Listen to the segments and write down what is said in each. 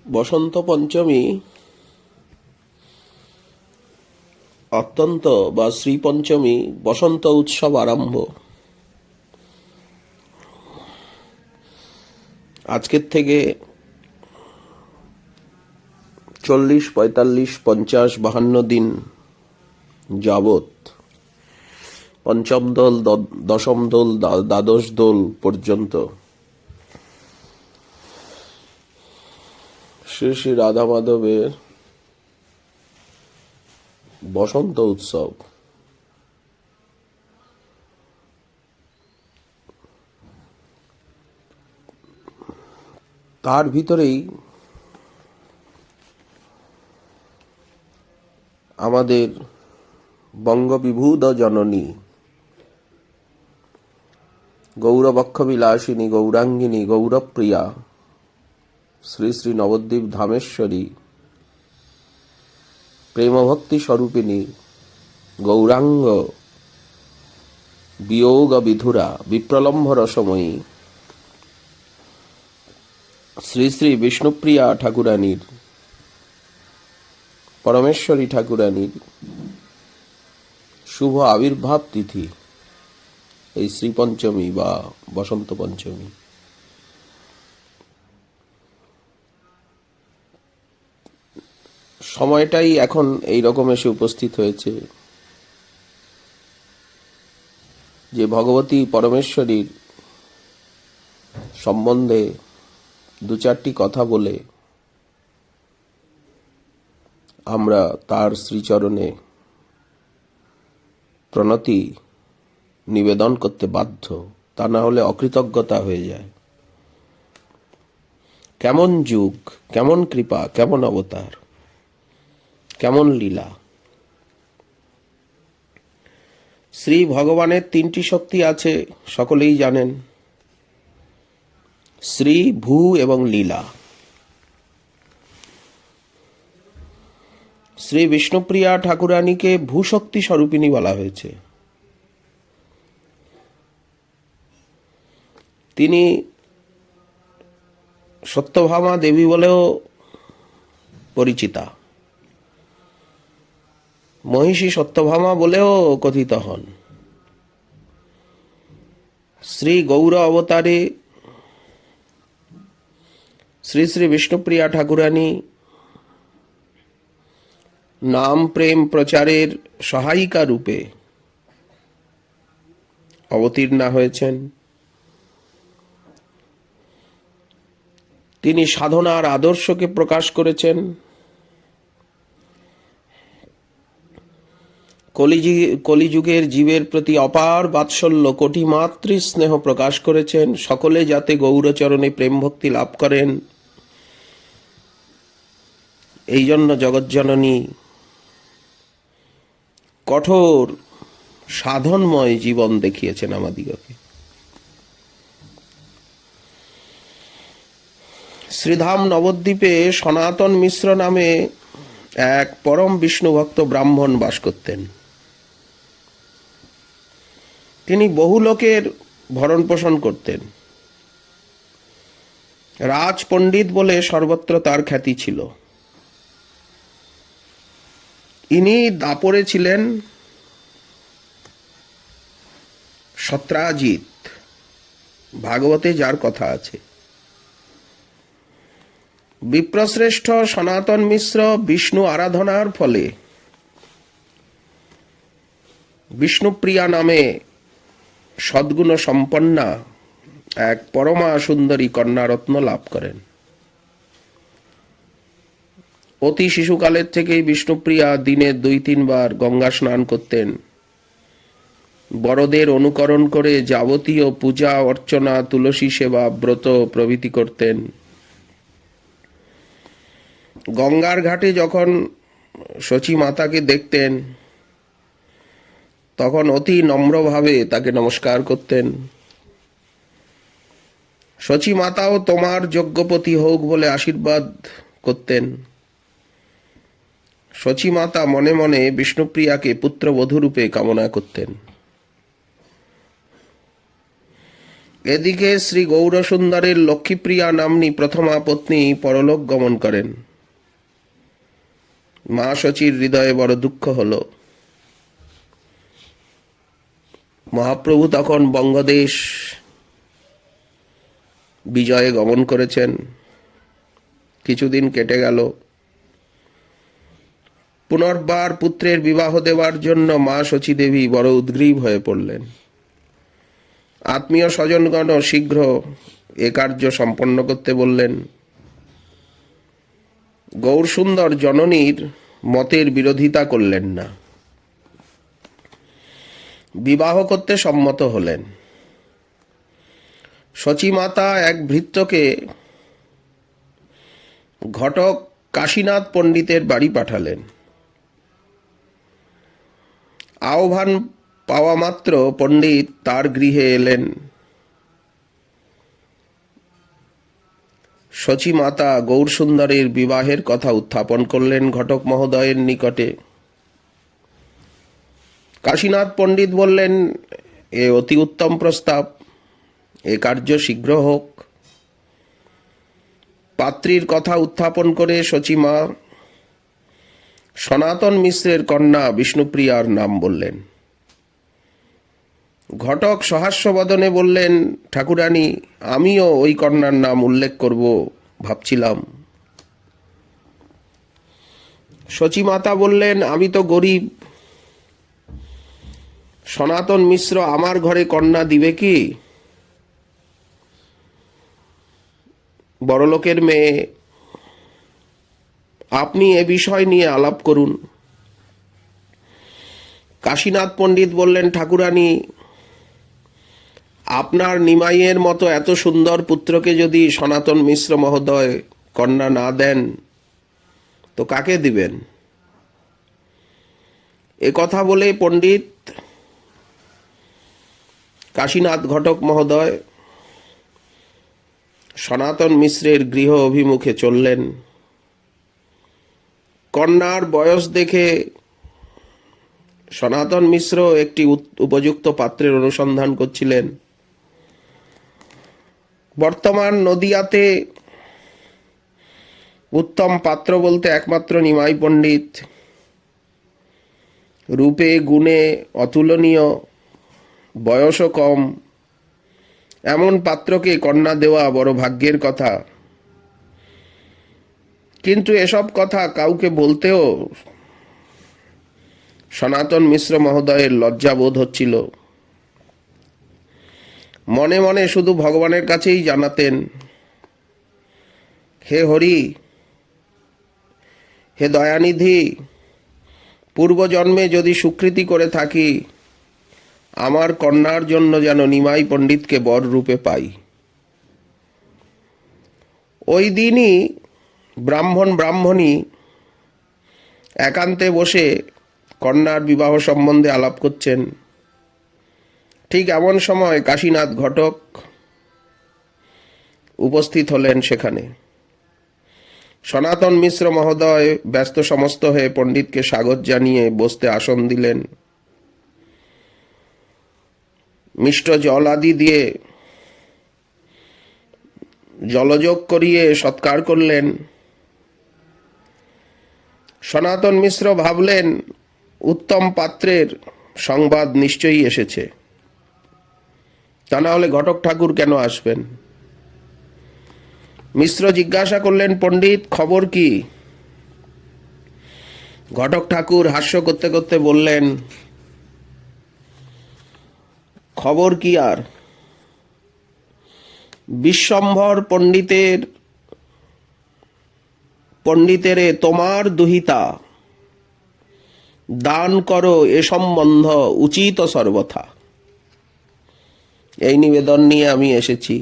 বসন্ত পঞ্চমী অত্যন্ত বা শ্রী পঞ্চমী বসন্ত উৎসব আরম্ভ। আজকের থেকে 40, 45, 50, 52 দিন যাবৎ পঞ্চম দোল, দশম দোল, দ্বাদশ দোল পর্যন্ত শ্রী শ্রী রাধা মাধবের বসন্ত উৎসব। তার ভিতরেই আমাদের বঙ্গবিভূত জননী গৌরবক্ষ বিলাসিনী গৌরাঙ্গিনী গৌরপ্রিয়া শ্রী শ্রী নবদ্বীপ ধামেশ্বরী প্রেমভক্তি স্বরূপিণী গৌরাঙ্গ বিয়োগ বিধুরা বিপ্রলম্ভ রসময়ী শ্রী শ্রী বিষ্ণুপ্রিয়া ঠাকুরানীর পরমেশ্বরী ঠাকুরানীর শুভ আবির্ভাব তিথি এই শ্রীপঞ্চমী বা বসন্ত পঞ্চমী। সময়টাই এখন এই রকম এসে উপস্থিত হয়েছে যে ভগবতী পরমেশ্বরীর সম্বন্ধে দু চারটি কথা বলে আমরা তার শ্রীচরণে প্রণতি নিবেদন করতে বাধ্য, তা না হলে অকৃতজ্ঞতা হয়ে যায়। কেমন যুগ, কেমন কৃপা, কেমন অবতার, কেমন লীলা। শ্রী ভগবানের 3টি শক্তি আছে, সকলেই জানেন, শ্রী, ভূ এবং লীলা। শ্রী বিষ্ণুপ্রিয়া ঠাকুরানীকে ভূশক্তি স্বরূপিণী বলা হয়েছে। তিনি সত্যভামা দেবী বলেও পরিচিতা, মহিষী সত্যভামা বলেও কথিত হন। শ্রী গৌর অবতারে শ্রী শ্রী বিষ্ণুপ্রিয়া ঠাকুরানী নাম প্রেম প্রচারের সহায়িকা রূপে অবতীর্ণা হয়েছেন। তিনি সাধনার আদর্শকে প্রকাশ করেছেন। কলিযুগের জীবের প্রতি অপার বাৎসল্য, কোটি মাতৃ স্নেহ প্রকাশ করেছেন। সকলে যাতে গৌরচরণে প্রেম ভক্তি লাভ করেন, এই জন্য জগজ্জননী কঠোর সাধনময় জীবন দেখিয়েছেন আমাদিগকে। শ্রীধাম নবদ্বীপে সনাতন মিশ্র নামে এক পরম বিষ্ণুভক্ত ব্রাহ্মণ বাস করতেন। তিনি বহু লোকের ভরণ পোষণ করতেন। রাজ পণ্ডিত বলে সর্বত্র তার খ্যাতি ছিল। ইনি দাপরে ছিলেন সত্রাজিৎ, ভাগবতে যার কথা আছে। বিপ্রশ্রেষ্ঠ সনাতন মিশ্র বিষ্ণু আরাধনার ফলে বিষ্ণুপ্রিয়া নামে সদ্গুণ সম্পন্না এক পরমা সুন্দরী কন্যারত্ন লাভ করেন। অতি শিশুকালের থেকেই বিষ্ণুপ্রিয়া দিনে 2-3 বার গঙ্গা স্নান করতেন। বড়দের অনুকরণ করে যাবতীয় পূজা অর্চনা, তুলসী সেবা, ব্রত প্রভৃতি করতেন। গঙ্গার ঘাটে যখন শচী মাতাকে দেখতেন তখন অতি নম্রভাবে তাকে নমস্কার করতেন। শচী মাতাও তোমার যজ্ঞপতি হোক বলে আশীর্বাদ করতেন। শচী মাতা মনে মনে বিষ্ণুপ্রিয়াকে পুত্রবধূরূপে কামনা করতেন। এদিকে শ্রী গৌরসুন্দরের লক্ষ্মীপ্রিয়া নাম্নী প্রথমা পত্নী পরলোক গমন করেন। মা শচীর হৃদয়ে বড় দুঃখ হল। মহাপ্রভু তখন বঙ্গদেশ বিজয়ে গমন করেছেন। কিছুদিন কেটে গেল। পুনর্বার পুত্রের বিবাহ দেওয়ার জন্য মা শচী দেবী বড় উদ্গ্রীব হয়ে পড়লেন। আত্মীয় স্বজনগণ শীঘ্র এ কার্য সম্পন্ন করতে বললেন। গৌরসুন্দর জননীর মতের বিরোধিতা করলেন না, বিবাহ করতে সম্মত হলেন। শচীমাতা এক ভৃত্যকে ঘটক কাশীনাথ পণ্ডিতের বাড়ি পাঠালেন। আহ্বান পাওয়া মাত্র পণ্ডিত তার গৃহে এলেন। শচীমাতা গৌরসুন্দরের বিবাহের কথা উত্থাপন করলেন ঘটক মহোদয়ের নিকটে। কাশীনাথ পণ্ডিত বললেন, এ অতি উত্তম প্রস্তাব, এ কার্য শীঘ্র হোক। পাত্রীর কথা উত্থাপন করে শচীমা সনাতন মিশ্রের কন্যা বিষ্ণুপ্রিয়ার নাম বললেন। ঘটক সহাস্যবদনে বললেন, ঠাকুরানী, আমিও ওই কন্যার নাম উল্লেখ করব ভাবছিলাম। শচীমাতা বললেন, আমি তো গরিব, সনাতন মিশ্র আমার ঘরে কন্যা দিবে কি? বড়লোকের মেয়ে, আপনি এ বিষয় নিয়ে আলাপ করুন। কাশীনাথ পণ্ডিত বললেন, ঠাকুরানী, আপনার নিমাইয়ের মতো এত সুন্দর পুত্রকে যদি সনাতন মিশ্র মহোদয় কন্যা না দেন তো কাকে দিবেন? এ কথা বলে পণ্ডিত কাশীনাথ ঘটক মহোদয় সনাতন মিশ্রের গৃহ অভিমুখে চললেন। কন্যার বয়স দেখে সনাতন মিশ্র একটি উপযুক্ত পাত্রের অনুসন্ধান করছিলেন। বর্তমান নদিয়াতে উত্তম পাত্র বলতে একমাত্র নিমাই পণ্ডিত, রূপে গুণে অতুলনীয়, বয়সও কম। এমন পাত্রকে কন্যা দেওয়া বড় ভাগ্যের কথা। কিন্তু এসব কথা কাউকে বলতেও সনাতন মিশ্র মহোদয়ের লজ্জাবোধ হচ্ছিল। মনে মনে শুধু ভগবানের কাছেই জানাতেন, হে হরি, হে দয়ানিধি, পূর্বজন্মে যদি সুকৃতি করে থাকি, আমার কন্যার জন্য যেন নিমাই পণ্ডিতকে বর রূপে পাই। ওই দিনই ব্রাহ্মণী একান্তে বসে কন্যার বিবাহ সম্বন্ধে আলাপ করছেন। ঠিক এমন সময় কাশীনাথ ঘটক উপস্থিত হলেন সেখানে। সনাতন মিশ্র মহোদয় ব্যস্ত সমস্ত হয়ে পণ্ডিতকে স্বাগত জানিয়ে বসতে আসন দিলেন। মিষ্ট জল আদি দিয়ে জলযোগ করিয়ে সৎকার করলেন। সনাতন মিশ্র ভাবলেন, উত্তম পাত্রের সংবাদ নিশ্চয়ই এসেছে, তা না হলে ঘটক ঠাকুর কেন আসবেন? মিশ্র জিজ্ঞাসা করলেন, পণ্ডিত, খবর কি? ঘটক ঠাকুর হাস্য করতে করতে বললেন, খবর কি আর, বিশ্বম্ভর পণ্ডিতেরে তোমার দুহিতা, দান করো এ সম্বন্ধ উচিত সর্বথা। এই নিবেদন নিয়ে আমি এসেছি।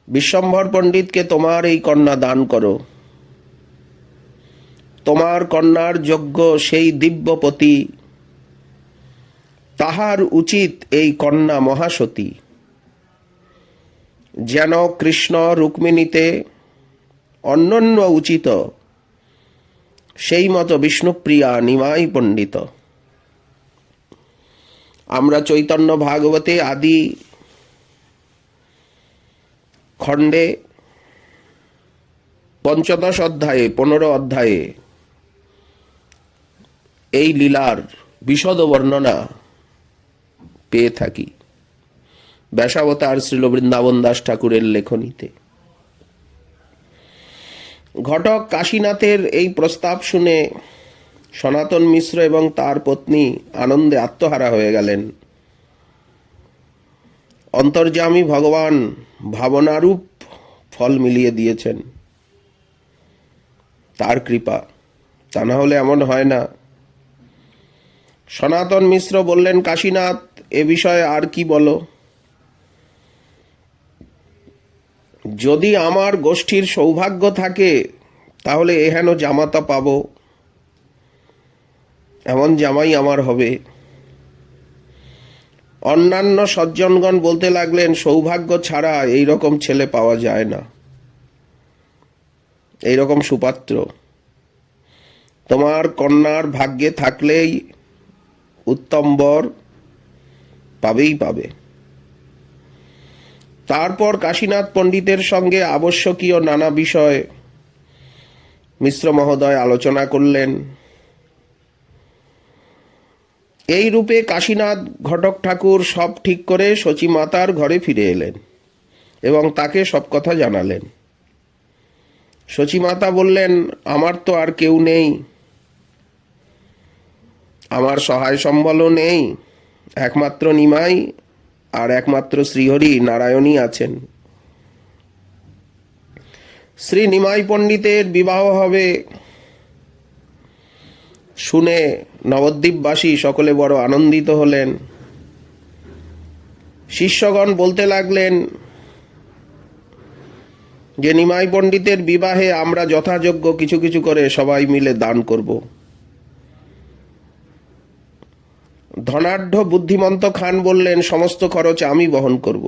বিশ্বম্ভর পণ্ডিতকে তোমার এই কন্যা দান করো। তোমার কন্যার যোগ্য সেই দিব্যপতি, তাহার উচিত এই কন্যা মহাসতী, যেন কৃষ্ণ রুক্মিণীতে অনন্য উচিত, সেই মতো বিষ্ণুপ্রিয়া নিমাই পণ্ডিত। আমরা চৈতন্য ভাগবতে আদি খণ্ডে 15 অধ্যায়ে 15 অধ্যায়ে এই লীলার বিশদ বর্ণনা পেয়ে থাকি ব্যাসাবতার শ্রীল বৃন্দাবন দাস ঠাকুরের লেখনীতে। ঘটক কাশীনাথের এই প্রস্তাব শুনে সনাতন মিশ্র এবং তার পত্নী আনন্দে আত্মহারা হয়ে গেলেন। অন্তর্যামী ভগবান ভাবনারূপ ফল মিলিয়ে দিয়েছেন, তার কৃপা, তা না হলে এমন হয় না। সনাতন মিশ্র বললেন, কাশীনাথ, এ বিষয়ে আর কি বলো? যদি আমার গোষ্ঠীর সৌভাগ্য থাকে তাহলে এহেন জামাতা পাব, এমন জামাই আমার হবে। অন্যান্য সজ্জনগণ বলতে লাগলেন, সৌভাগ্য ছাড়া এই রকম ছেলে পাওয়া যায় না, এই রকম সুপাত্র তোমার কন্যার ভাগ্যে থাকলেই উত্তম বর পাবেই পাবে। তারপর কাশীনাথ পণ্ডিতের সঙ্গে আবশ্যকীয় নানা বিষয় মিশ্র মহোদয় আলোচনা করলেন। এই রূপে কাশীনাথ ঘটক ঠাকুর সব ঠিক করে শচী মাতার ঘরে ফিরে এলেন এবং তাকে সব কথা জানালেন। শচী মাতা বললেন, আমার তো আর কেউ নেই, আমার সহায় সম্বলও নেই, একমাত্র নিমাই আর একমাত্র শ্রীহরি নারায়ণই আছেন। শ্রী নিমাই পণ্ডিতের বিবাহ হবে শুনে নবদ্বীপবাসী সকলে বড় আনন্দিত হলেন। শিষ্যগণ বলতে লাগলেন যে নিমাই পণ্ডিতের বিবাহে আমরা যথাযোগ্য কিছু কিছু করে সবাই মিলে দান করব। ধনাঢ্য বুদ্ধিমন্ত খান বললেন, সমস্ত খরচ আমি বহন করব।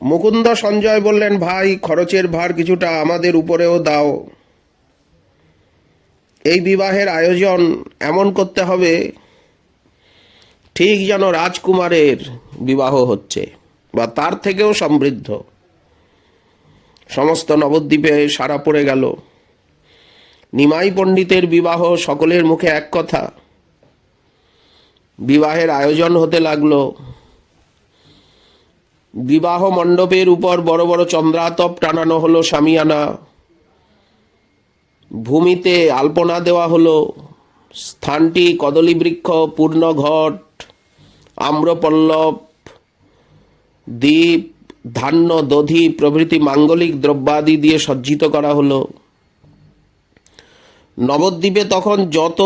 মুকুন্দ সঞ্জয় বললেন, ভাই, খরচের ভার কিছুটা আমাদের উপরেও দাও। এই বিবাহের আয়োজন এমন করতে হবে ঠিক যেন রাজকুমারের বিবাহ হচ্ছে বা তার থেকেও সমৃদ্ধ। সমস্ত নবদ্বীপে সাড়া পড়ে গেল। নিমাই পণ্ডিতের বিবাহ, সকলের মুখে এক কথা। বিবাহের আয়োজন হতে লাগলো। বিবাহ মণ্ডপের উপর বড় বড় চন্দ্রাতপ টানানো হলো, শামিয়ানা, ভূমিতে আলপনা দেওয়া হলো। স্থানটি কদলী বৃক্ষ, পূর্ণ ঘট, আম্রপল্লব, দীপ, ধান্য, দধি প্রভৃতি মাঙ্গলিক দ্রব্যাদি দিয়ে সজ্জিত করা হলো। নবদ্বীপে তখন যত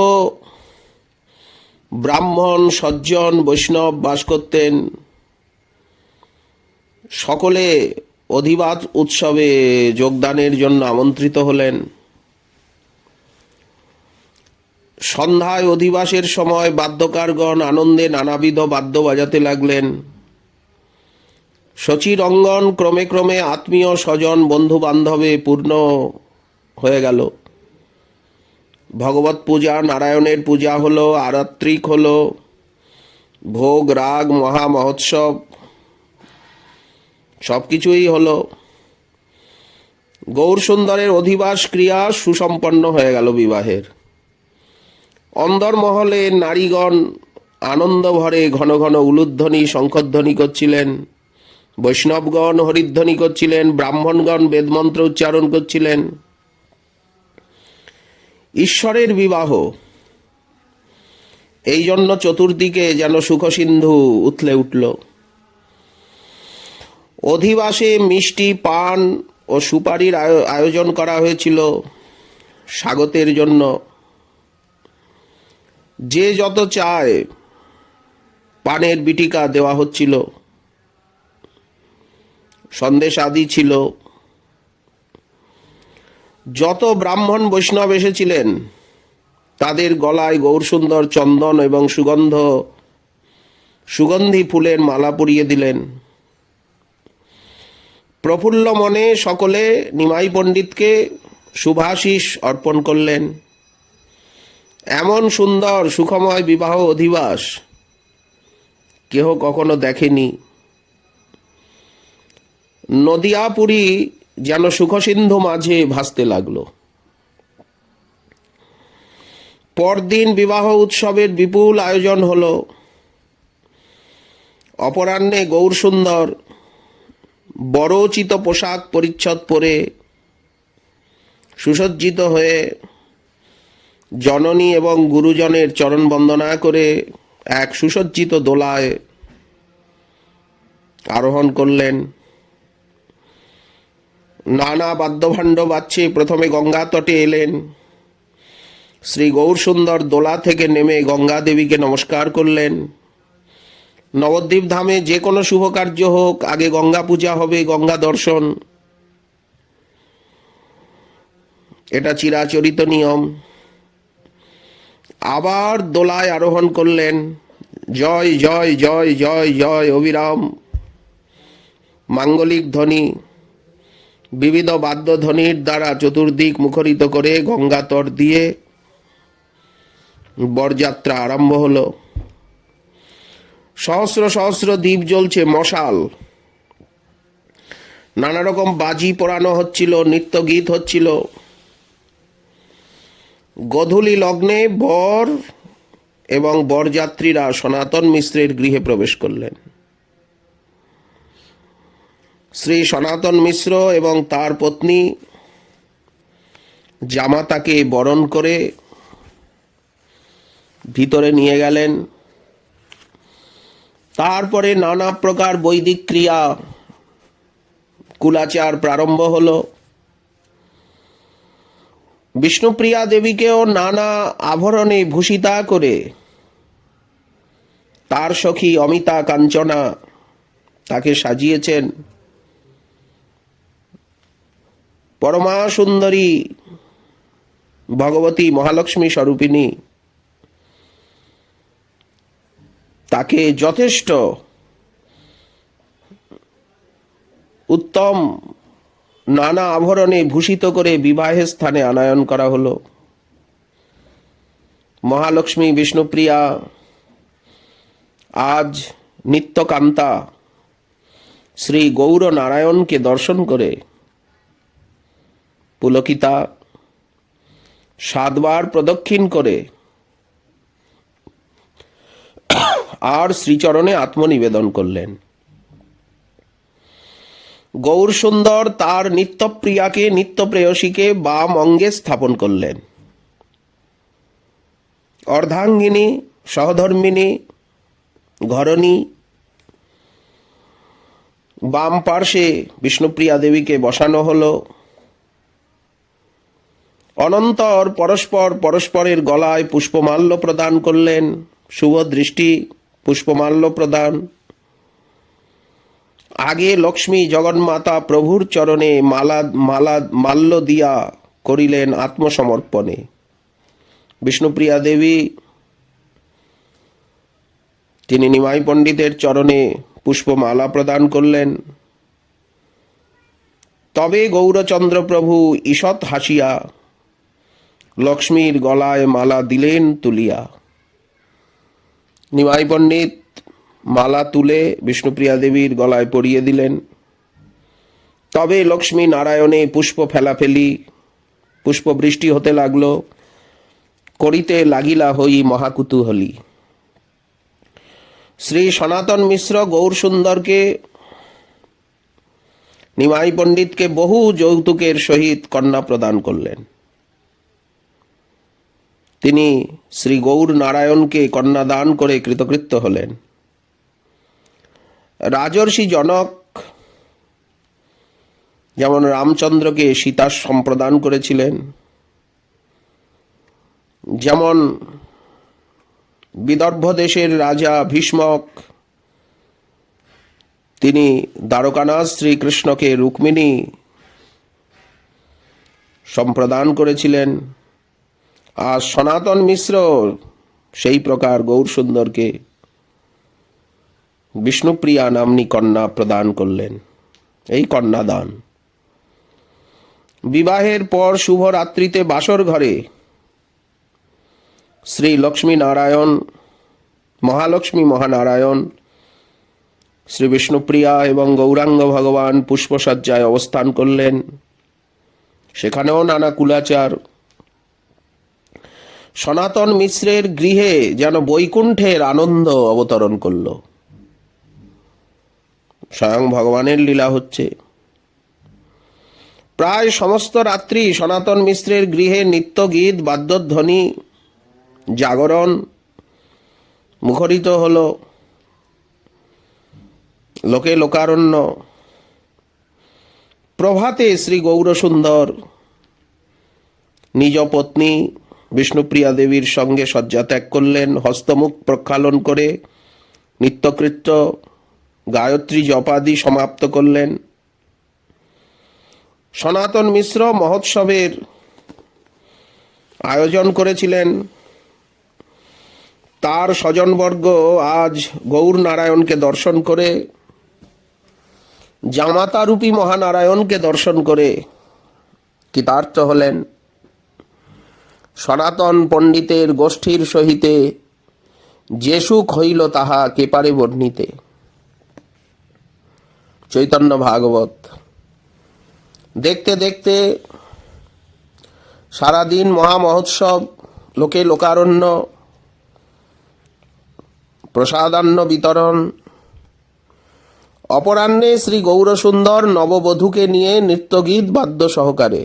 ব্রাহ্মণ, সজ্জন, বৈষ্ণব বাস করতেন সকলে অধিবাস উৎসবে যোগদানের জন্য আমন্ত্রিত হলেন। সন্ধ্যায় অধিবাসের সময় বাদ্যকারগণ আনন্দে নানাবিধ বাদ্য বাজাতে লাগলেন। শচীর অঙ্গন ক্রমে ক্রমে আত্মীয় স্বজন বন্ধু বান্ধবে পূর্ণ হয়ে গেল। ভগবত পূজা, নারায়ণের পূজা হলো, আরাত্রিক হলো, ভোগ রাগ মহা মহোৎসব সব কিছুই হলো। গৌরসুন্দরের অধিবাস ক্রিয়া সুসম্পন্ন হয়ে গেল বিবাহের। অন্দরমহলে নারীগণ আনন্দ ভরে ঘন ঘন উলুধ্বনি শঙ্খধ্বনি করছিলেন, বৈষ্ণবগণ হরিধ্বনি করছিলেন, ব্রাহ্মণগণ বেদমন্ত্র উচ্চারণ করছিলেন। ঈশ্বরের বিবাহ, এই জন্য চতুর্দিকে যেন সুখসিন্ধু উথলে উঠল। অধিবাসে মিষ্টি, পান ও সুপারির আয়োজন করা হয়েছিল স্বাগতের জন্য। যে যত চায় পানের বিটিকা দেওয়া হচ্ছিল, সন্দেশ আদি ছিল। যত ব্রাহ্মণ বৈষ্ণব এসেছিলেন তাদের গলায় গৌরসুন্দর চন্দন এবং সুগন্ধি ফুলের মালা পরিয়ে দিলেন। প্রফুল্ল মনে সকলে নিমাই পণ্ডিতকে শুভাশিস অর্পণ করলেন এমন সুন্দর সুখময় বিবাহ অধিবাস কেহ কখনো দেখেনি। নদিয়াপুরী যেন সুখসিন্ধু মাঝে ভাসতে লাগলো। পরদিন বিবাহ উৎসবের বিপুল আয়োজন হলো। অপরাহ্নে গৌরসুন্দর বরোচিত পোশাক পরিচ্ছদ পরে সুসজ্জিত হয়ে জননী এবং গুরুজনের চরণ বন্দনা করে এক সুসজ্জিত দোলায় আরোহণ করলেন। নানা বাদ্যভাণ্ড বাজছে। প্রথমে গঙ্গা তটে এলেন। শ্রী গৌরসুন্দর দোলা থেকে নেমে গঙ্গা দেবীকে নমস্কার করলেন। নবদ্বীপ ধামে যে কোনো শুভ কার্য হোক, আগে গঙ্গা পূজা হবে, গঙ্গা দর্শন, এটা চিরাচরিত নিয়ম। আবার দোলায় আরোহণ করলেন। জয় জয় জয় জয় জয় অবিরাম মাঙ্গলিক ধ্বনি, বিবিধ বাদ্যধ্বনির দ্বারা চতুর্দিক মুখরিত করে গঙ্গা তট দিয়ে বরযাত্রা আরম্ভ হলো। সহস্র সহস্র দ্বীপ জ্বলছে, মশাল, নানা রকম বাজি পোড়ানো হচ্ছিল, নৃত্য গীত হচ্ছিল। গোধূলি লগ্নে বর এবং বরযাত্রীরা সনাতন মিশ্রের গৃহে প্রবেশ করলেন। শ্রী সনাতন মিশ্র এবং তার পত্নী জামাতাকে বরণ করে ভিতরে নিয়ে গেলেন। তারপরে নানা প্রকার বৈদিক ক্রিয়া, কুলাচার প্রারম্ভ হলো। বিষ্ণুপ্রিয়া দেবীকেও নানা আভরণে ভূষিতা করে তার সখী অমিতা কাঞ্চনা তাকে সাজিয়েছেন। পরমা সুন্দরী ভগবতী মহালক্ষ্মী স্বরূপিণী তাকে যথেষ্ট উত্তম নানা আভরণে ভূষিত করে বিবাহের স্থানে আনয়ন করা হলো। মহালক্ষ্মী বিষ্ণুপ্রিয়া আজ নিত্যকান্তা শ্রী গৌর নারায়ণকে দর্শন করে পুলকিতা 7 বার প্রদক্ষিণ করে আর শ্রীচরণে আত্মনিবেদন করলেন। গৌরসুন্দর তার নিত্যপ্রিয়াকে, নিত্যপ্রেয়সীকে বাম অঙ্গে স্থাপন করলেন। অর্ধাঙ্গিনী, সহধর্মিনী, ঘরণী বাম পার্শ্বে বিষ্ণুপ্রিয়া দেবীকে বসানো হলো। অনন্তর পরস্পর পরস্পরের গলায় পুষ্পমাল্য প্রদান করলেন। শুভ দৃষ্টি, পুষ্পমাল্য প্রদান। আগে লক্ষ্মী জগন্মাতা প্রভুর চরণে মাল্য দিয়া করিলেন আত্মসমর্পণে। বিষ্ণুপ্রিয়া দেবী তিনি নিমাই পণ্ডিতের চরণে পুষ্পমালা প্রদান করলেন। তবে গৌরচন্দ্র প্রভু ঈষৎ হাসিয়া লক্ষ্মীর গলায় মালা দিলেন তুলিয়া। নিমাই পণ্ডিত মালা তুলে বিষ্ণুপ্রিয়া দেবীর গলায় পরিয়ে দিলেন। তবে লক্ষ্মী নারায়ণে পুষ্প ফেলাফেলি, পুষ্পবৃষ্টি হতে লাগল। করিতে লাগিলা হই মহাকুতূহলী। শ্রী সনাতন মিশ্র গৌরসুন্দরকে, নিমাই পণ্ডিতকে বহু যৌতুকের সহিত কন্যা প্রদান করলেন। তিনি শ্রী গৌর নারায়ণকে কন্যা দান করে কৃতকৃত্য হলেন। রাজর্ষি জনক যেমন রামচন্দ্রকে সীতা সম্প্রদান করেছিলেন, যেমন বিদর্ভ দেশের রাজা ভীষ্মক তিনি দ্বারকানাথ শ্রীকৃষ্ণকে রুক্মিণী সম্প্রদান করেছিলেন, আর সনাতন মিশ্র সেই প্রকার গৌরসুন্দরকে বিষ্ণুপ্রিয়া নাম্নী কন্যা প্রদান করলেন। এই কন্যাদান। বিবাহের পর শুভ রাত্রিতে বাসর ঘরে শ্রী লক্ষ্মী নারায়ণ, মহালক্ষ্মী মহানারায়ণ, শ্রী বিষ্ণুপ্রিয়া এবং গৌরাঙ্গ ভগবান পুষ্পসজ্জায় অবস্থান করলেন। সেখানেও নানা কুলাচার। সনাতন মিশ্রের গৃহে যেন বৈকুণ্ঠের আনন্দ অবতরণ করল। স্বয়ং ভগবানের লীলা হচ্ছে। প্রায় সমস্ত রাত্রি সনাতন মিশ্রের গৃহে নিত্য গীত, বাদ্যধ্বনি, জাগরণ মুখরিত হল। লোকে লোকারণ্য। প্রভাতে শ্রী গৌরসুন্দর নিজ পত্নী বিষ্ণুপ্রিয়া দেবীর সঙ্গে শয্যা ত্যাগ করলেন। হস্তমুখ প্রক্ষালন করে নিত্যকৃত্য গায়ত্রী জপাদি সমাপ্ত করলেন। সনাতন মিশ্র মহোৎসবের আয়োজন করেছিলেন। তার স্বজনবর্গ আজ গৌর নারায়ণকে দর্শন করে, জামাতারূপী মহানারায়ণকে দর্শন করে কৃতার্থ হলেন। সনাতন পণ্ডিতের গোষ্ঠীর সহিতে যে সুখ হইল তাহা কে পারে বর্ণিতে। চৈতন্য ভাগবত। দেখতে দেখতে সারাদিন মহামহোৎসব, লোকে লোকারণ্য, প্রসাদান্ন বিতরণ। অপরাহ্নে শ্রী গৌরসুন্দর নববধূকে নিয়ে নৃত্যগীত বাদ্য সহকারে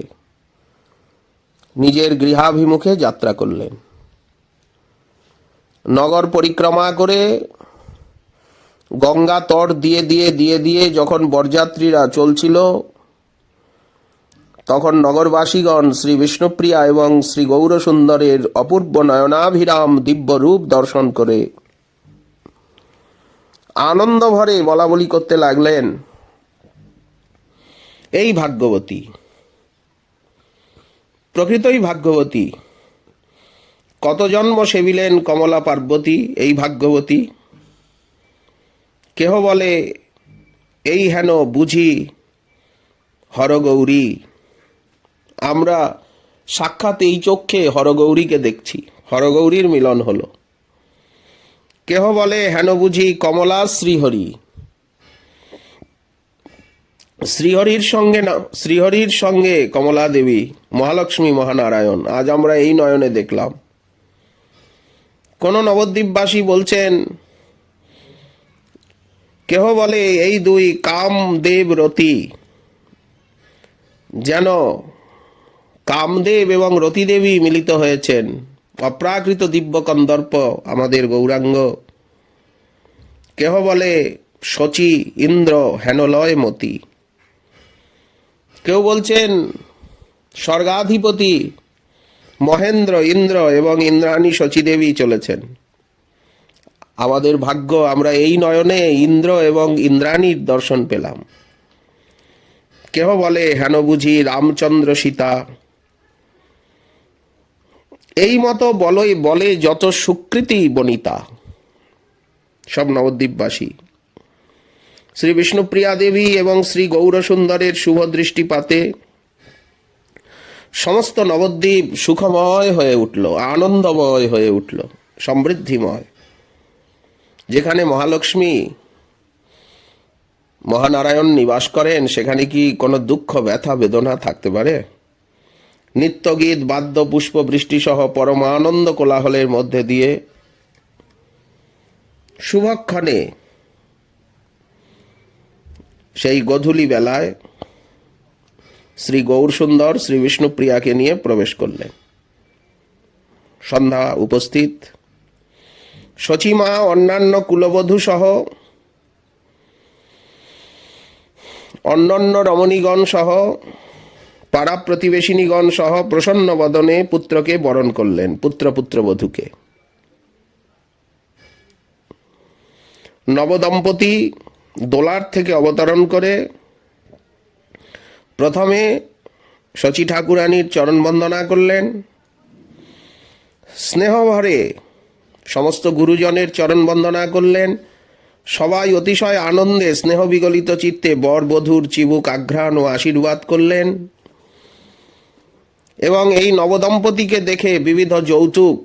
নিজের গৃহাভিমুখে যাত্রা করলেন। নগর পরিক্রমা করে গঙ্গা তট দিয়ে দিয়ে দিয়ে দিয়ে যখন বরযাত্রীরা চলছিল, তখন নগরবাসীগণ শ্রী বিষ্ণুপ্রিয়া এবং শ্রী গৌরসুন্দরের অপূর্ব নয়নাভিরাম দিব্য রূপ দর্শন করে আনন্দ ভরে বলাবলি করতে লাগলেন, এই ভাগ্যবতী, প্রকৃতই ভাগ্যবতী। কত জন্ম সেবিলেন কমলা পার্বতী, এই ভাগ্যবতী। কেহ বলে এই হেন বুঝি হরগৌরী। আমরা সাক্ষাৎ এই চক্ষে হরগৌরীকে দেখছি, হরগৌরীর মিলন হলো। কেহ বলে হেন বুঝি কমলা শ্রীহরি। শ্রীহরির সঙ্গে কমলা দেবী, মহালক্ষ্মী মহানারায়ণ আজ আমরা এই নয়নে দেখলাম। কোন নবদ্বীপবাসী বলছেন, কেহ বলে এই দুই কামদেব রতি, যেন কামদেব এবং রতিদেবী মিলিত হয়েছেন। অপ্রাকৃত দিব্য কন্দর্প আমাদের গৌরাঙ্গ। কেহ বলে শচী ইন্দ্র হেনলয় মতি। কেউ বলছেন স্বর্গাধিপতি মহেন্দ্র, ইন্দ্র এবং ইন্দ্রাণী শচীদেবী চলেছেন। আমাদের ভাগ্য, আমরা এই নয়নে ইন্দ্র এবং ইন্দ্রাণীর দর্শন পেলাম। কেহ বলে হেন বুঝি রামচন্দ্র সীতা। এই মতো বলে যত সুকৃতি বনিতা সব নবদ্বীপবাসী। শ্রী বিষ্ণুপ্রিয়া দেবী এবং শ্রী গৌরসুন্দরের শুভ দৃষ্টিপাতে সমস্ত নবদ্বীপ সুখময় হয়ে উঠল, আনন্দময় হয়ে উঠল, সমৃদ্ধিময়। যেখানে মহালক্ষ্মী মহানারায়ণ নিবাস করেন, সেখানে কি কোনো দুঃখ ব্যথা বেদনা থাকতে পারে? নিত্যগীত বাদ্য পুষ্প বৃষ্টি সহ পরমানন্দ কোলাহলের মধ্যে দিয়ে শুভক্ষণে সেই গধূলি বেলায় শ্রী গৌরসুন্দর শ্রী বিষ্ণুপ্রিয়াকে নিয়ে প্রবেশ করলেন। সন্ধ্যা উপস্থিত। শচীমা অন্যান্য কুলবধূ সহ অন্যান্য রমণীগণ সহ পাড়া প্রতিবেশিনীগণ সহ প্রসন্ন বদনে পুত্রকে বরণ করলেন, পুত্রবধূকে। নবদম্পতি দোলার থেকে অবতরণ করে প্রথমে শচী ঠাকুরানীর চরণ বন্দনা করলেন। স্নেহভরে সমস্ত গুরুজনের চরণ বন্দনা করলেন। সবাই অতিশয় আনন্দে স্নেহ বিগলিত চিত্তে বর বধূর চিবুক আঘ্রাণ ও আশীর্বাদ করলেন। এবং এই নবদম্পতিকে দেখে বিবিধ যৌতুক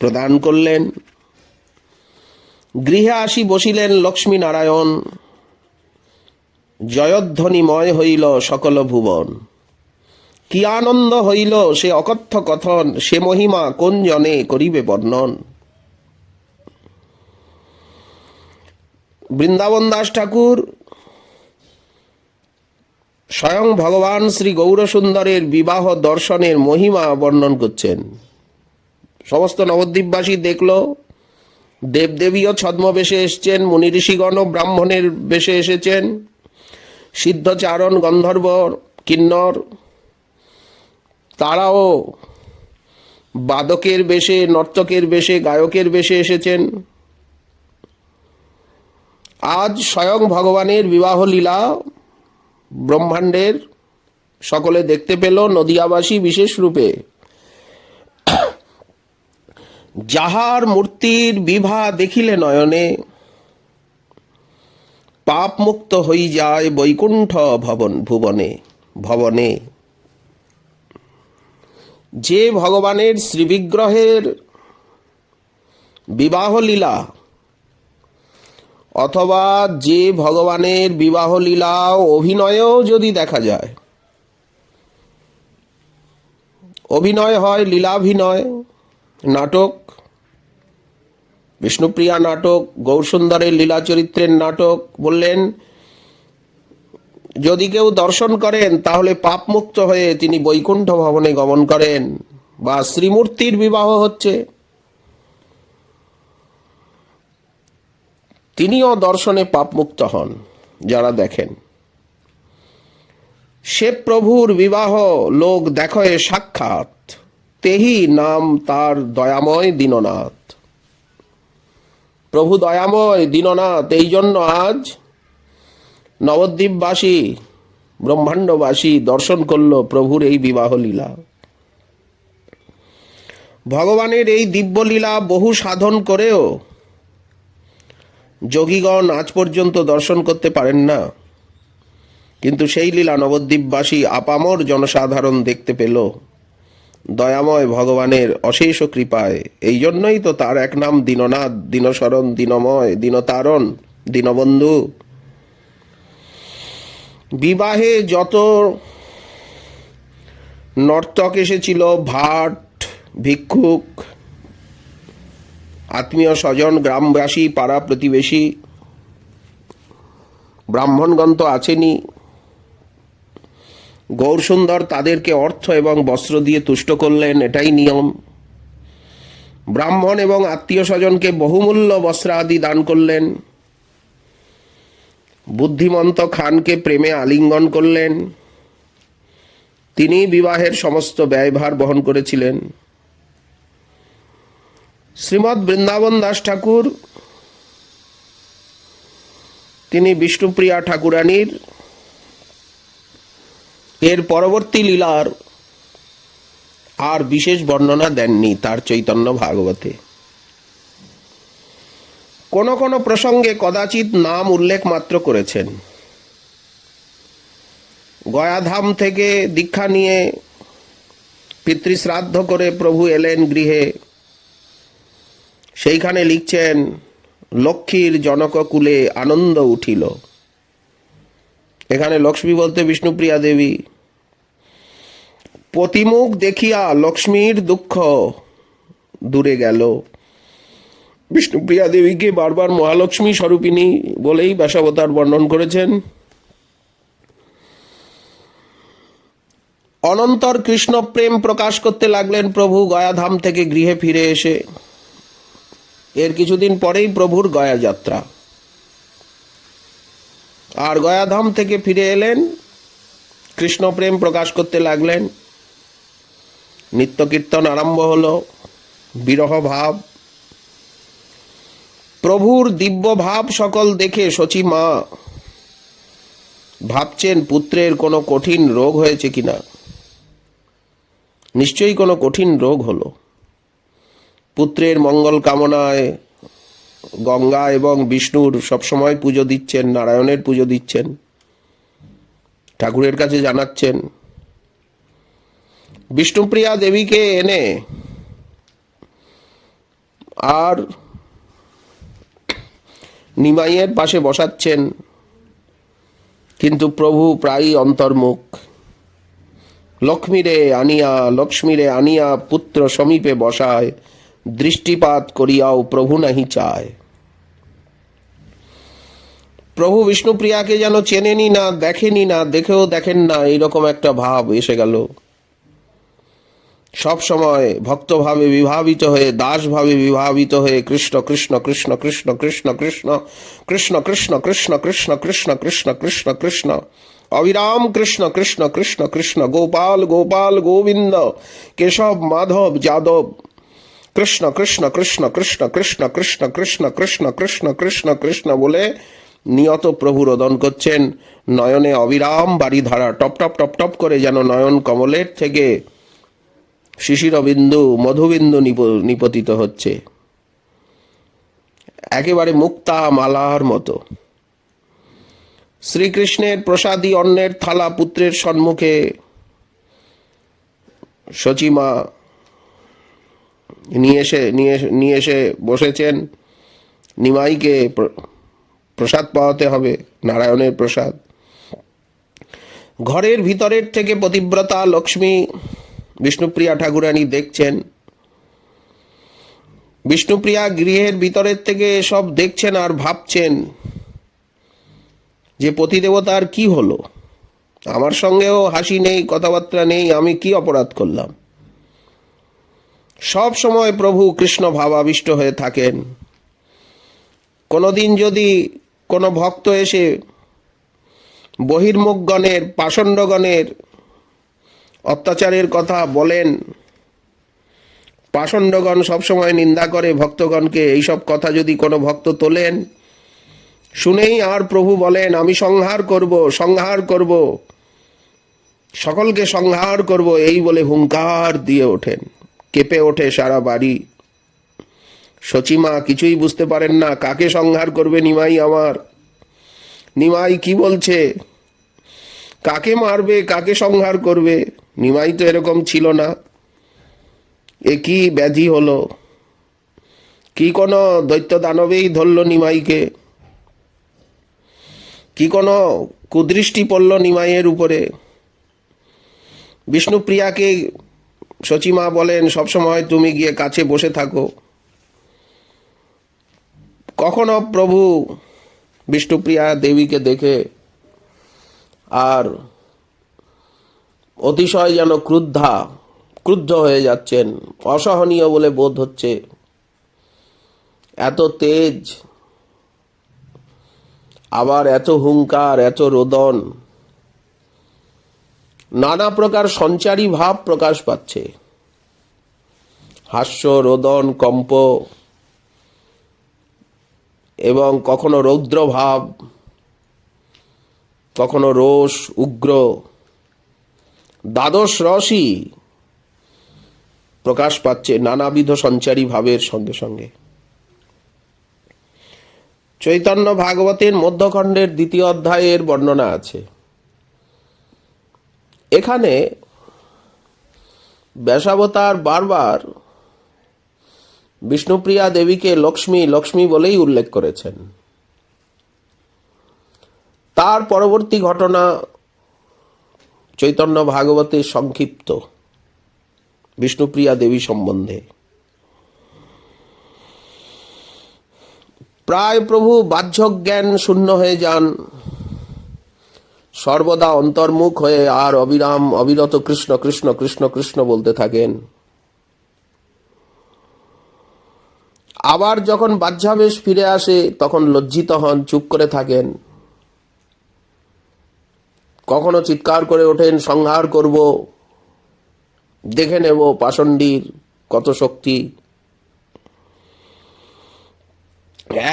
প্রদান করলেন। গৃহে আসি বসিলেন লক্ষ্মী নারায়ণ, জয়ধ্বনিময় হইল সকল ভুবন। কি আনন্দ হইল সে অকথ্য কথন, সে মহিমা কোন জনে করিবে বর্ণন। বৃন্দাবন দাস ঠাকুর স্বয়ং ভগবান শ্রী গৌরসুন্দরের বিবাহ দর্শনের মহিমা বর্ণন করছেন। সমস্ত নবদ্বীপবাসী দেখল, দেবদেবীও ছদ্মবেশে এসছেন, মুনি ঋষিগণ ব্রাহ্মণের বেশে এসেছেন, সিদ্ধচারণ গন্ধর্ব কিন্নর তারাও বাদকের বেশে, নর্তকের বেশে, গায়কের বেশে এসেছেন। আজ স্বয়ং ভগবানের বিবাহ লীলা ব্রহ্মাণ্ডের সকলে দেখতে পেল, নদিয়াবাসী বিশেষ রূপে। যাহার মূর্তির বিভা দেখিলে নয়নে, পাপ মুক্ত হই যায় বৈকুণ্ঠ ভুবনে ভবনে। যে ভগবানের শ্রীবিগ্রহের বিবাহ লীলা অথবা যে ভগবানের বিবাহ লীলা অভিনয়েও যদি দেখা যায়, অভিনয় হয়, লীলাভিনয়, নাটক, বিষ্ণুপ্রিয়া নাটক, গৌরসুন্দরের লীলা চরিত্রের নাটক, বললেন যদি কেউ দর্শন করেন তাহলে পাপমুক্ত হয়ে তিনি বৈকুণ্ঠ ভবনে গমন করেন, বা শ্রীমূর্তির বিবাহ হচ্ছে, তিনিও দর্শনে পাপমুক্ত হন যারা দেখেন। সে প্রভুর বিবাহ লোক দেখে সাক্ষাৎ, তেহি নাম তার দয়াময় দীননাথ। প্রভু দয়াময় দীননাথ, এই জন্য আজ নবদ্বীপবাসী ব্রহ্মাণ্ডবাসী দর্শন করল প্রভুর এই বিবাহ লীলা। ভগবানের এই দিব্য লীলা বহু সাধন করেও যোগীগণ আজ পর্যন্ত দর্শন করতে পারেন না, কিন্তু সেই লীলা নবদ্বীপবাসী আপামর জনসাধারণ দেখতে পেল দয়াময় ভগবানের অশেষ কৃপায়। এই জন্যই তো তার এক নাম দীননাথ, দীনশরণ, দীনময়, দীনতারণ, দীনবন্ধু। বিবাহে যত নর্তক এসেছিল, ভাট, ভিক্ষুক, আত্মীয় স্বজন, গ্রামবাসী, পাড়া প্রতিবেশী, ব্রাহ্মণগণ তো আছেনই। গৌরসুন্দর তাদেরকে অর্থ এবং বস্ত্র দিয়ে তুষ্ট করলেন, এটাই নিয়ম। ব্রাহ্মণ এবং আত্মীয় স্বজনকে বহুমূল্য বস্ত্র আদি দান করলেন। বুদ্ধিমন্ত খানকে প্রেমে আলিঙ্গন করলেন, তিনি বিবাহের সমস্ত ব্যয়ভার বহন করেছিলেন। শ্রীমৎ বৃন্দাবন দাস ঠাকুর তিনি বিষ্ণুপ্রিয়া ঠাকুরানীর এর পরবর্তী লীলার আর বিশেষ বর্ণনা দেননি তার চৈতন্য ভাগবতে। কোন কোন প্রসঙ্গে কদাচিৎ নাম উল্লেখ মাত্র করেছেন। গয়াধাম থেকে দীক্ষা নিয়ে পিতৃশ্রাদ্ধ করে প্রভু এলেন গৃহে, সেইখানে লিখছেন লক্ষ্মীর জনককুলে আনন্দ উঠিল। এখানে লক্ষ্মী বলতে বিষ্ণুপ্রিয়া দেবী। প্রতিমুখ দেখিয়া লক্ষ্মীর দুঃখ দূরে গেল। বিষ্ণুপ্রিয়া দেবীকে বারবার মহালক্ষ্মী স্বরূপিণী বলেই ব্যাসাবতার বর্ণন করেছেন। অনন্তর কৃষ্ণ প্রেম প্রকাশ করতে লাগলেন প্রভু গয়াধাম থেকে গৃহে ফিরে এসে। এর কিছুদিন পরেই প্রভুর গয়া যাত্রা। আর গয়াধাম থেকে ফিরে এলেন, কৃষ্ণ প্রেম প্রকাশ করতে লাগলেন। নিত্য কীর্তন আরম্ভ হলো, বিরহ ভাব, প্রভুর দিব্য ভাব সকল দেখে শচী মা ভাবছেন পুত্রের কোনো কঠিন রোগ হয়েছে কিনা। নিশ্চয়ই কোনো কঠিন রোগ হলো। পুত্রের মঙ্গল কামনায় গঙ্গা এবং বিষ্ণুর সবসময় পুজো দিচ্ছেন, নারায়ণের পুজো দিচ্ছেন, ঠাকুরের কাছে জানাচ্ছেন। বিষ্ণুপ্রিয়া দেবীকে এনে আর নিমাইয়ের পাশে বসাচ্ছেন, কিন্তু প্রভু প্রায়ই অন্তর্মুখ। লক্ষ্মীরে আনিয়া পুত্র সমীপে বসায়, দৃষ্টিপাত করিয়াও প্রভু নাহি চায়। প্রভু বিষ্ণুপ্রিয়াকে যেন চেনেনি না, দেখেনি না, দেখেও দেখেন না, এইরকম একটা ভাব এসে গেল। সব সময় ভক্তভাবে বিভাবিত হয়ে, দাসভাবে বিভাবিত হয়ে কৃষ্ণ কৃষ্ণ কৃষ্ণ কৃষ্ণ কৃষ্ণ কৃষ্ণ কৃষ্ণ কৃষ্ণ কৃষ্ণ কৃষ্ণ কৃষ্ণ কৃষ্ণ কৃষ্ণ কৃষ্ণ অবিরাম কৃষ্ণ কৃষ্ণ কৃষ্ণ কৃষ্ণ গোপাল গোপাল গোবিন্দ কেশব মাধব যাদব কৃষ্ণ কৃষ্ণ কৃষ্ণ কৃষ্ণ কৃষ্ণ কৃষ্ণ কৃষ্ণ কৃষ্ণ কৃষ্ণ কৃষ্ণ কৃষ্ণ বলে নিয়ত প্রভু রোদন করছেন। নয়নে অবিরাম Baridhara top top top top করে যেন নয়ন কমলের থেকে শিশিরবিন্দু মধুবিন্দু নিপতিত হচ্ছে, একেবারে মুক্তা মালার মতো। শ্রীকৃষ্ণের প্রসাদী অন্নের থালা পুত্রের সম্মুখে শচীমা নিয়ে এসে বসেছেন। নিমাইকে প্রসাদ পাওয়াতে হবে, নারায়ণের প্রসাদ। ঘরের ভিতরের থেকে পতিব্রতা লক্ষ্মী বিষ্ণুপ্রিয়া ঠাকুরানী দেখছেন। বিষ্ণুপ্রিয়া গৃহের ভিতরের থেকে সব দেখছেন আর ভাবছেন যে পতিদেবতার কি হলো, আমার সঙ্গেও হাসি নেই, কথাবার্তা নেই, আমি কি অপরাধ করলাম। সব সময় প্রভু কৃষ্ণ ভাবাবিষ্ট হয়ে থাকেন। কোনোদিন যদি কোনো ভক্ত এসে বহির্মুখগণের পাষণ্ডগণের অত্যাচারের কথা বলেন, পাষণ্ডগণ সবসময় নিন্দা করে ভক্তগণকে, এইসব কথা যদি কোনো ভক্ত তোলেন, শুনেই আর প্রভু বলেন আমি সংহার করব, সকলকে সংহার করব, এই বলে হুঙ্কার দিয়ে ওঠেন। কেঁপে ওঠে সারা বাড়ি। শচীমা কিছুই বুঝতে পারেন না, কাকে সংহার করবে নিমাই আমার, নিমাই কি বলছে, কাকে মারবে, কাকে সংহার করবে। নিমাই তো এরকম ছিল না, এ কি ব্যাধি হলো, কি কোনো দৈত্য দানবেই ধরল নিমাইকে, কি কোনো কুদৃষ্টি পড়ল নিমাইয়ের উপরে। বিষ্ণুপ্রিয়াকে শচীমা বলেন সবসময় তুমি গিয়ে কাছে বসে থাকো। কখনো প্রভু বিষ্ণুপ্রিয়া দেবীকে দেখে আর অতিশয় যেন ক্রুদ্ধ হয়ে যাচ্ছেন, অসহনীয় বলে বোধ হচ্ছে। এত তেজ, আবার এত হুঙ্কার, এত রোদন, নানা প্রকার সঞ্চারী ভাব প্রকাশ পাচ্ছে। হাস্য, রোদন, কম্প এবং কখনো রৌদ্র ভাব, কখনো রোষ, উগ্র, দ্বাদশ রসই প্রকাশ পাচ্ছে নানাবিধ সঞ্চারী ভাবের সঙ্গে সঙ্গে। চৈতন্য ভাগবতের মধ্যখণ্ডের 2য় অধ্যায়ের বর্ণনা আছে। এখানে ব্যাসাবতার বারবার বিষ্ণুপ্রিয়া দেবীকে লক্ষ্মী লক্ষ্মী বলেই উল্লেখ করেছেন। তার পরবর্তী ঘটনা চৈতন্য ভাগবতে সংক্ষিপ্ত বিষ্ণুপ্রিয়া দেবী সম্বন্ধে। প্রায় প্রভু বাহ্যক জ্ঞান শূন্য হয়ে যান, সর্বদা অন্তর্মুখ হয়ে আর অবিরত কৃষ্ণ কৃষ্ণ কৃষ্ণ কৃষ্ণ বলতে থাকেন। আবার যখন বাহ্যাবেশ ফিরে আসে তখন লজ্জিত হন, চুপ করে থাকেন। কখনো চিৎকার করে ওঠেন সংহার করব, দেখে নেব পাষণ্ডীর কত শক্তি।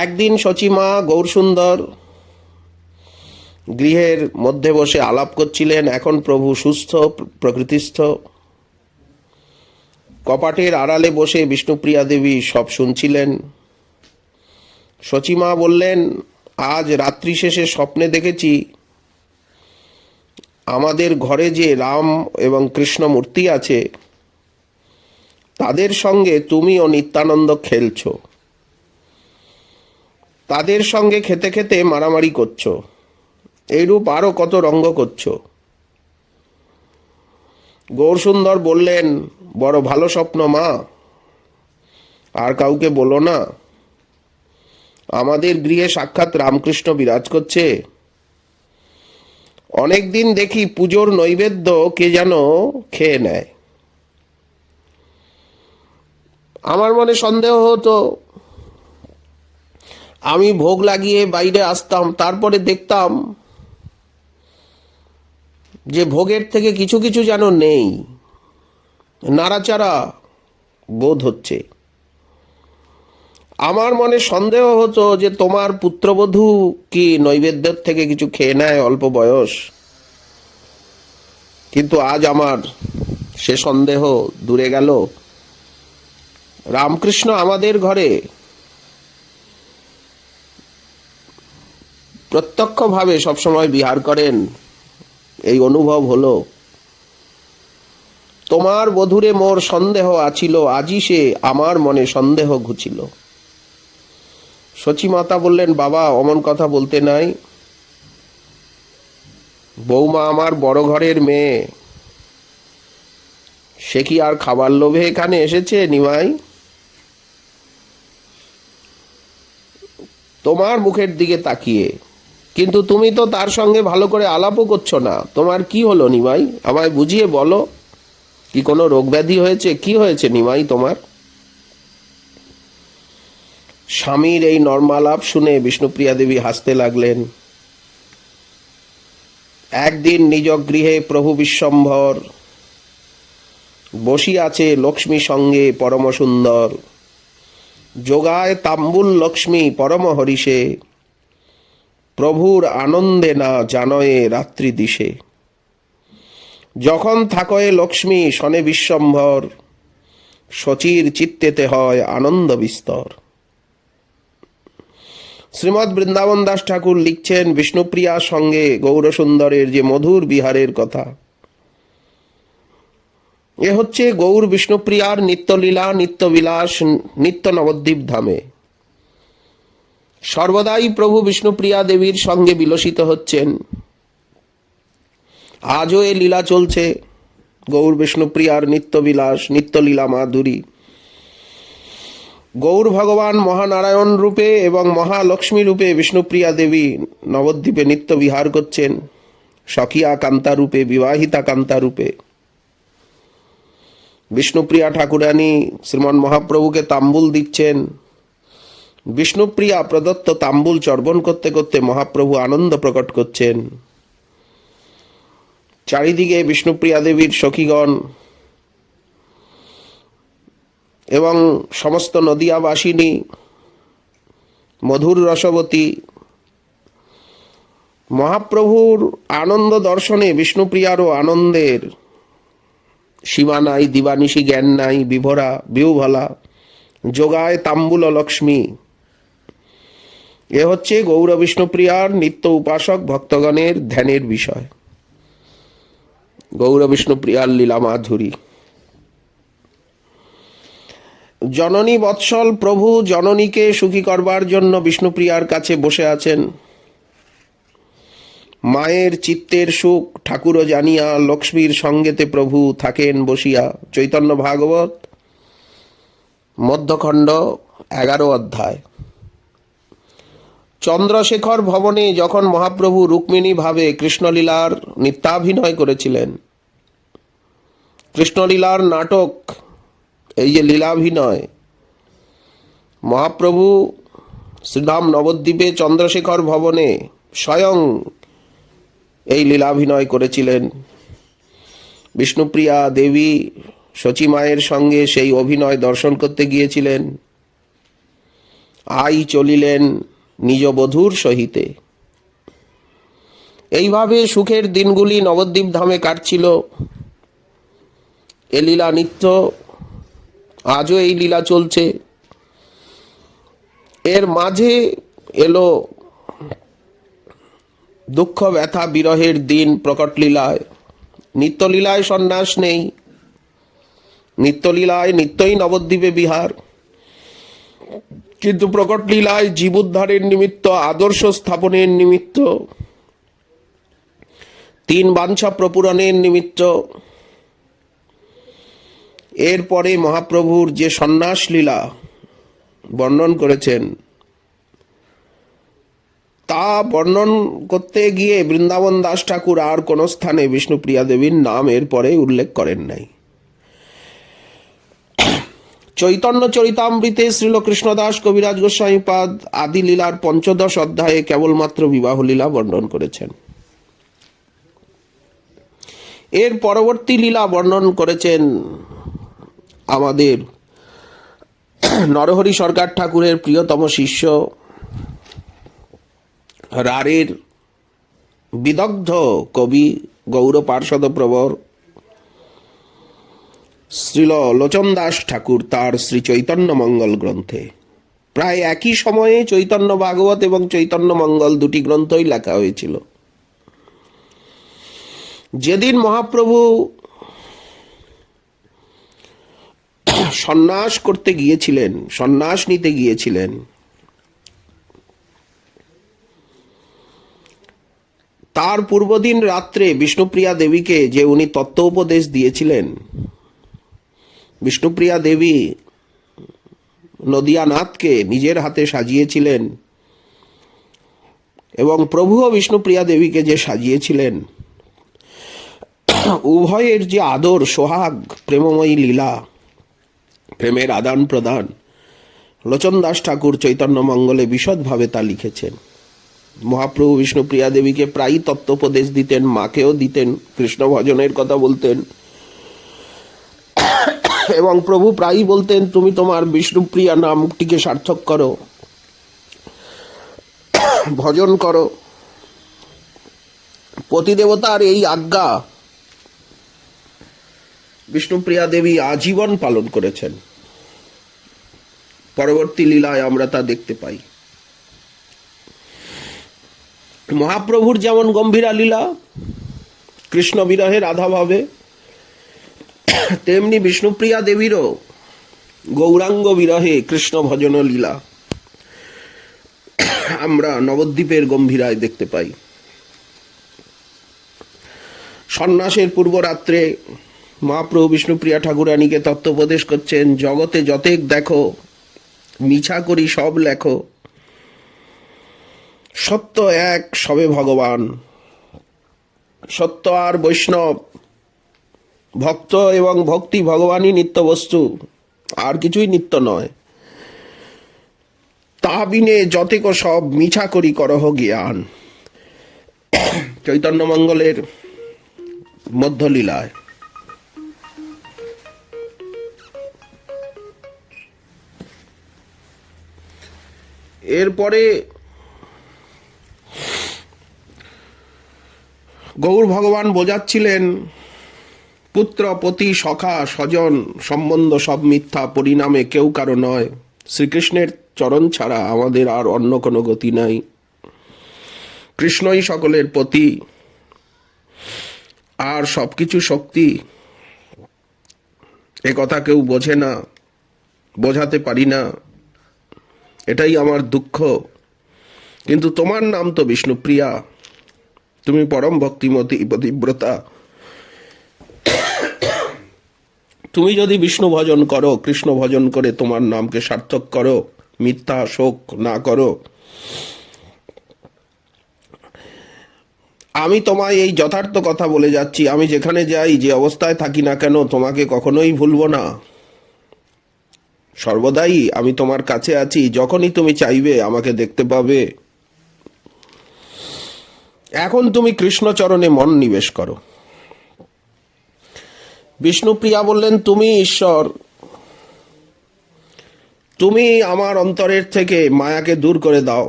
একদিন শচীমা গৌরসুন্দর গৃহের মধ্যে বসে আলাপ করছিলেন। এখন প্রভু সুস্থ প্রকৃতিস্থ, কপাটের আড়ালে বসে বিষ্ণুপ্রিয়া দেবী সব শুনছিলেন। শচীমা বললেন, আজ রাত্রি শেষে স্বপ্নে দেখেছি আমাদের ঘরে যে রাম এবং কৃষ্ণ মূর্তি আছে তাদের সঙ্গে তুমিও নিত্যানন্দ খেলছো, তাদের সঙ্গে খেতে খেতে মারামারি করছো, এইরূপ আরো কত রঙ্গ করছো। গৌরসুন্দর বললেন, বড় ভালো স্বপ্ন মা, আর কাউকে বলো না। আমাদের গৃহে সাক্ষাৎ রামকৃষ্ণ বিরাজ করছে। অনেকদিন দেখি পুজোর নৈবেদ্য কে যেন খেয়ে নেয়। আমার মনে সন্দেহ হতো, আমি ভোগ লাগিয়ে বাইরে আসতাম, তারপরে দেখতাম যে ভোগের থেকে কিছু কিছু যেন নেই, নাড়াচাড়া বোধ হচ্ছে। আমার মনে সন্দেহ হতো যে তোমার পুত্রবধূ কি নৈবেদ্যের থেকে কিছু খেয়ে নেয়, অল্প বয়স। কিন্তু আজ আমার সে সন্দেহ দূরে গেল। রামকৃষ্ণ আমাদের ঘরে প্রত্যক্ষভাবে সবসময় বিহার করেন, এই অনুভব হলো। তোমার বধূরে মোর সন্দেহ আছিল, আজি সে আমার মনে সন্দেহ ঘুচিল। সচিমাতা বললেন, বাবা অমন কথা বলতে নাই। বৌমা আমার বড় ঘরের মেয়ে, সে কি আর খাবার লোভে এখানে এসেছে নিমাই? তোমার মুখের দিকে তাকিয়ে, কিন্তু তুমি তো তার সঙ্গে ভালো করে আলাপও করছো না। তোমার কি হলো নিমাই, আমায় বুঝিয়ে বলো। কি কোনো রোগ ব্যাধি হয়েছে? কি হয়েছে নিমাই তোমার? স্বামীর এই নর্মালাপ শুনে বিষ্ণুপ্রিয়া দেবী হাসতে লাগলেন। একদিন নিজ গৃহে প্রভু বিশ্বম্ভর বসিয়াছে লক্ষ্মী সঙ্গে পরম সুন্দর, যোগায় তাম্বুল লক্ষ্মী পরম হরিষে, প্রভুর আনন্দে না জানয়ে রাত্রি দিশে। যখন থাকয়ে লক্ষ্মী শনে বিশ্বম্ভর, শচীর চিত্তেতে হয় আনন্দ বিস্তর। শ্রীমৎ বৃন্দাবন দাস ঠাকুর লিখছেন বিষ্ণুপ্রিয়ার সঙ্গে গৌরসুন্দরের যে মধুর বিহারের কথা, এ হচ্ছে গৌর বিষ্ণুপ্রিয়ার নিত্যলীলা, নিত্যবিলাস, নিত্য নবদ্বীপ ধামে। সর্বদাই প্রভু বিষ্ণুপ্রিয়া দেবীর সঙ্গে বিলসিত হচ্ছেন। আজও এ লীলা চলছে, গৌর বিষ্ণুপ্রিয়ার নিত্যবিলাস, নিত্যলীলা মাধুরী। গৌর ভগবান মহানারায়ণ রূপে এবং মহালক্ষ্মী রূপে বিষ্ণুপ্রিয়া দেবী নবদ্বীপে নিত্য বিহার করছেন, সখিয়া কান্তা রূপে, বিবাহিতা কান্তা রূপে। বিষ্ণুপ্রিয়া ঠাকুরানী শ্রীমন মহাপ্রভুকে তাম্বুল দিচ্ছেন। বিষ্ণুপ্রিয়া প্রদত্ত তাম্বুল চর্বণ করতে করতে মহাপ্রভু আনন্দ প্রকট করছেন। চারিদিকে বিষ্ণুপ্রিয়া দেবীর সখীগণ এবং সমস্ত নদিয়াবাসিনী, মধুর রসবতী। মহাপ্রভুর আনন্দ দর্শনে বিষ্ণুপ্রিয়ারও আনন্দের সীমা নাই, দিবানিশি জ্ঞান নাই, বিভরা বিউভলা। যোগায় তাম্বুল লক্ষ্মী। এ হচ্ছে গৌর বিষ্ণুপ্রিয়ার নিত্য উপাসক ভক্তগণের ধ্যানের বিষয়, গৌর বিষ্ণুপ্রিয়ার লীলা মাধুরী। জননী বৎসল প্রভু জননীকে সুখী করবার জন্য বিষ্ণুপ্রিয়ার কাছে বসে আছেন। মায়ের চিত্তের সুখ ঠাকুরও জানিয়া লক্ষ্মীর সঙ্গেতে প্রভু থাকেন বসিয়া। চৈতন্য ভাগবত মধ্যখণ্ড 11 অধ্যায়। চন্দ্রশেখর ভবনে যখন মহাপ্রভু রুক্মিণী ভাবে কৃষ্ণলীলার নিত্যাভিনয় করেছিলেন, কৃষ্ণলীলার নাটক, এই যে লীলাভিনয়, মহাপ্রভু শ্রীধাম নবদ্বীপে চন্দ্রশেখর ভবনে স্বয়ং এই লীলাভিনয় করেছিলেন। বিষ্ণুপ্রিয়া দেবী শচীমায়ের সঙ্গে সেই অভিনয় দর্শন করতে গিয়েছিলেন। আই চলিলেন নিজ বধূর সহিতে। এইভাবে সুখের দিনগুলি নবদ্বীপ ধামে কাটছিল। এ লীলা নিত্য, আজও এই লীলা চলছে। এর মাঝে এলো দুঃখ ব্যথা বিরহের দিন প্রকট লীলায়। নিত্যলীলায় সন্ন্যাস নেই, নিত্যলীলায় নিত্যই নবদ্বীপে বিহার, কিন্তু প্রকট লীলায় জীব উদ্ধারের নিমিত্ত, আদর্শ স্থাপনের নিমিত্ত, তিন বাঞ্ছা প্রপূরণের নিমিত্ত। এরপরে মহাপ্রভুর যে সন্ন্যাস লীলা বর্ণন করেছেন, তা বর্ণন করতে গিয়ে বৃন্দাবন দাস ঠাকুর আর কোন স্থানে বিষ্ণুপ্রিয়া দেবীর নাম এরপরে উল্লেখ করেন নাই। চৈতন্য চরিতামৃতে শ্রীল কৃষ্ণদাস কবিরাজ গোস্বামীপাদ আদি লীলার ৫ম অধ্যায়ে কেবলমাত্র বিবাহ লীলা বর্ণন করেছেন। এর পরবর্তী লীলা বর্ণন করেছেন আমাদের নরহরি সরকার ঠাকুরের প্রিয়তম শিষ্য, রাঢ়ের বিদগ্ধ কবি গৌর পার্ষদ প্রবর শ্রীল লোচন দাস ঠাকুর তার শ্রী চৈতন্য মঙ্গল গ্রন্থে। প্রায় একই সময়ে চৈতন্য ভাগবত এবং চৈতন্য মঙ্গল দুটি গ্রন্থই লেখা হয়েছিল। যেদিন মহাপ্রভু সন্ন্যাস করতে গিয়েছিলেন, সন্ন্যাস নিতে গিয়েছিলেন, তার পূর্বদিন রাত্রে বিষ্ণুপ্রিয়া দেবীকে যে উনি তত্ত্ব উপদেশ দিয়েছিলেন, বিষ্ণুপ্রিয়া দেবী নদিয়ানাথকে নিজের হাতে সাজিয়েছিলেন এবং প্রভুও বিষ্ণুপ্রিয়া দেবীকে যে সাজিয়েছিলেন, উভয়ের যে আদর সোহাগ প্রেমময়ী লীলা, প্রেমের আদান প্রদান, লোচন দাস ঠাকুর চৈতন্য মঙ্গলে বিশদভাবে তা লিখেছেন। মহাপ্রভু বিষ্ণুপ্রিয়া দেবীকে প্রায়ই তত্ত্বোপদেশ দিতেন, মাকেও দিতেন, কৃষ্ণ ভজনের কথা বলতেন এবং প্রভু প্রায়ই বলতেন, তুমি তোমার বিষ্ণুপ্রিয়া নামটিকে সার্থক করো, ভজন করো। পতিদেবতার এই আজ্ঞা বিষ্ণুপ্রিয়া দেবী আজীবন পালন করেছেন। পরবর্তী লীলায় আমরা তা দেখতে পাই। মহাপ্রভুর যেমন গম্ভীরা লীলা কৃষ্ণ বিরহে রাধাভাবে, তেমনি বিষ্ণুপ্রিয়া দেবীরও গৌরাঙ্গ বিরহে কৃষ্ণ ভজন লীলা আমরা নবদ্বীপের গম্ভীরায় দেখতে পাই। সন্ন্যাসের পূর্বরাত্রে মহাপ্রভু বিষ্ণুপ্রিয়া ঠাকুরানীকে তত্ত্বোপদেশ করছেন, জগতে যতেক দেখো, মিছা করি সব লেখো, সত্য এক সবে ভগবান। সত্য আর বৈষ্ণব, ভক্ত এবং ভক্তি ভগবানই নিত্য বস্তু, আর কিছুই নিত্য নয়। তা বিনে যতেক সব মিছা করি করহ জ্ঞান। চৈতন্য মঙ্গলের মধ্যলীলায়। এরপরে গৌর ভগবান বোঝাচ্ছিলেন, পুত্র পতি সখা স্বজন সম্বন্ধ সব মিথ্যা, পরিণামে কেউ কারো নয়। শ্রীকৃষ্ণের চরণ ছাড়া আমাদের আর অন্য কোনো গতি নাই। কৃষ্ণই সকলের পতি, আর সবকিছু শক্তি। এ কথা কেউ বোঝে না, বোঝাতে পারি না, এটাই আমার দুঃখ। কিন্তু তোমার নাম তো বিষ্ণুপ্রিয়া, তুমি পরম ভক্তিমতী পতিব্রতা। তুমি যদি বিষ্ণু ভজন করো, কৃষ্ণ ভজন করে তোমার নামকে সার্থক করো, মিথ্যা শোক না করো, আমি তোমায় এই যথার্থ কথা বলে যাচ্ছি, আমি যেখানে যাই, যে অবস্থায় থাকি না কেন, তোমাকে কখনোই ভুলবো না। সর্বদাই আমি তোমার কাছে আছি, যখনই তুমি চাইবে আমাকে দেখতে পাবে। এখন তুমি কৃষ্ণচরণে মন নিবেশ করো। বিষ্ণুপ্রিয়া বললেন, তুমি ঈশ্বর, তুমি আমার অন্তরের থেকে মায়াকে দূর করে দাও।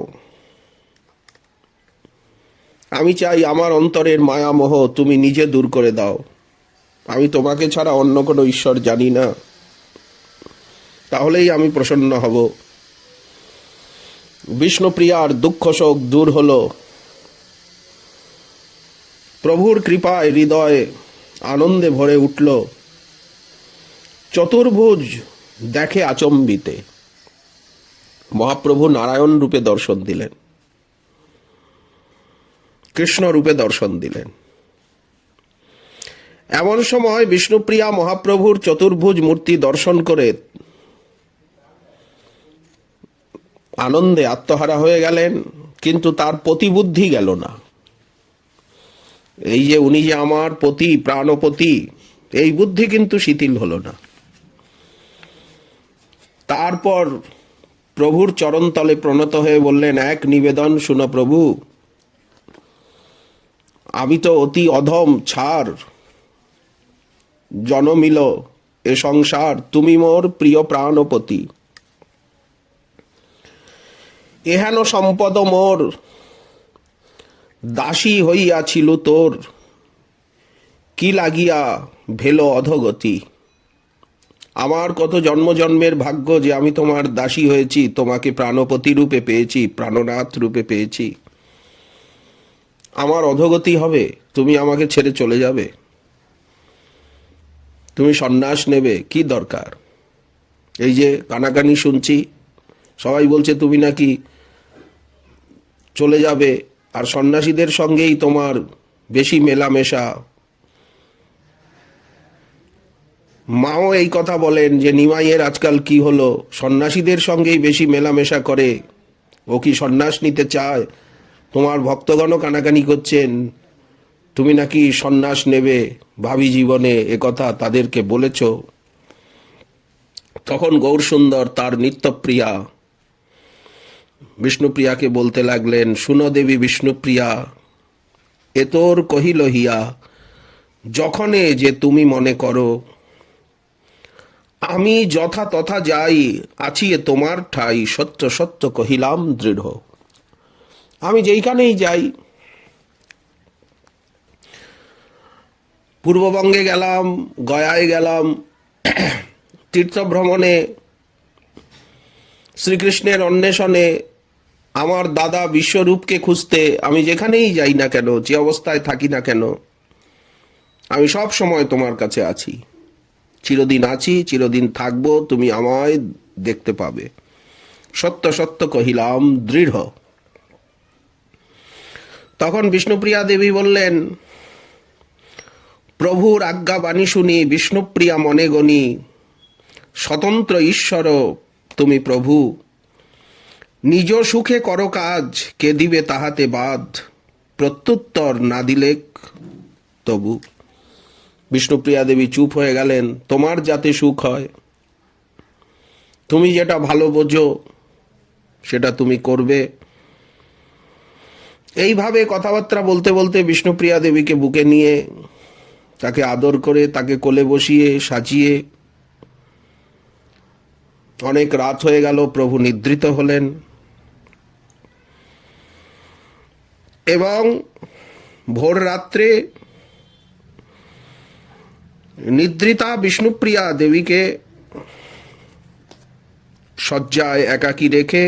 আমি চাই আমার অন্তরের মায়ামোহ তুমি নিজে দূর করে দাও। আমি তোমাকে ছাড়া অন্য কোনো ঈশ্বর জানি না, তাহলেই আমি প্রসন্ন হব। বিষ্ণুপ্রিয়ার দুঃখ শোক দূর হলো। প্রভুর কৃপায় হৃদয়ে আনন্দে ভরে উঠল। চতুর্ভুজ দেখে আচম্বিতে মহাপ্রভু নারায়ণ রূপে দর্শন দিলেন, কৃষ্ণ রূপে দর্শন দিলেন। এমন সময় বিষ্ণুপ্রিয়া মহাপ্রভুর চতুর্ভুজ মূর্তি দর্শন করে আনন্দে আত্মহারা হয়ে গেলেন, কিন্তু তার প্রতিবুদ্ধি গেল না। এই যে উনি যে আমার পতি, প্রাণপতি, এই বুদ্ধি কিন্তু শিথিল হলো না। তারপর প্রভুর চরণতলে প্রণত হয়ে বললেন, এক নিবেদন শুনো প্রভু, আমি তো অতি অধম ছাড়, জনমিল এ সংসার, তুমি মোর প্রিয় প্রাণপতি। এহেন সম্পদ মোর দাসী হইয়াছিল তোর, কি লাগিয়া ভেল অধগতি। আমার কত জন্মের ভাগ্য যে আমি তোমার দাসী হয়েছি, তোমাকে প্রাণপতি রূপে পেয়েছি, প্রাণনাথ রূপে পেয়েছি। আমার অধগতি হবে, তুমি আমাকে ছেড়ে চলে যাবে, তুমি সন্ন্যাস নেবে, কি দরকার? এই যে কানাকানি শুনছি, সবাই বলছে তুমি নাকি চলে যাবে, আর সন্ন্যাসীদের সঙ্গেই তোমার বেশি মেলামেশা। মাও এই কথা বলেন যে নিমাইয়ের আজকাল কি হলো, সন্ন্যাসীদের সঙ্গেই বেশি মেলামেশা করে, ও কি সন্ন্যাস নিতে চায়? তোমার ভক্তগণও কানাকানি করছেন তুমি নাকি সন্ন্যাস নেবে ভাবি জীবনে, একথা তাদেরকে বলেছ। তখন গৌরসুন্দর তার নিত্যপ্রিয়া বিষ্ণুপ্রিয়াকে বলতে লাগলেন, শুনো দেবী বিষ্ণুপ্রিয়া, এ তোর কহিল হিয়া, যখনে যে তুমি মনে করো, আমি যথা তথা যাই, আছি এ তোমার ঠাই, সত্য সত্য কহিলাম দৃঢ়। আমি যেইখানেই যাই, পূর্ববঙ্গে গেলাম, গয়ায় গেলাম, তীর্থভ্রমণে, শ্রীকৃষ্ণের অন্বেষণে, আমার দাদা বিশ্বরূপকে খুঁজতে, আমি যেখানেই যাই না কেন, যে অবস্থায় থাকি না কেন, আমি সব সময় তোমার কাছে আছি, চিরদিন আছি, চিরদিন থাকবো, তুমি আমায় দেখতে পাবে। সত্য সত্য কহিলাম দৃঢ়। তখন বিষ্ণুপ্রিয়া দেবী বললেন, প্রভুর আজ্ঞা বাণী শুনি বিষ্ণুপ্রিয়া মনে গণি, স্বতন্ত্র ঈশ্বর তুমি প্রভু, নিজ সুখে করো কাজ, কে দিবে তাহাতে বাদ, প্রত্যুত্তর না দিলেক তবু। বিষ্ণুপ্রিয়া দেবী চুপ হয়ে গেলেন। তোমার যাতে সুখ হয়, তুমি যেটা ভালো বোঝো সেটা তুমি করবে। এইভাবে কথাবার্তা বলতে বলতে বিষ্ণুপ্রিয়া দেবীকে বুকে নিয়ে, তাকে আদর করে, তাকে কোলে বসিয়ে সাজিয়ে, অনেক রাত হয়ে গেল, প্রভু নিদ্রিত হলেন। এবং ভোর রাত্রে নিদ্রিতা বিষ্ণুপ্রিয়া দেবীকে শয্যায় একাকী রেখে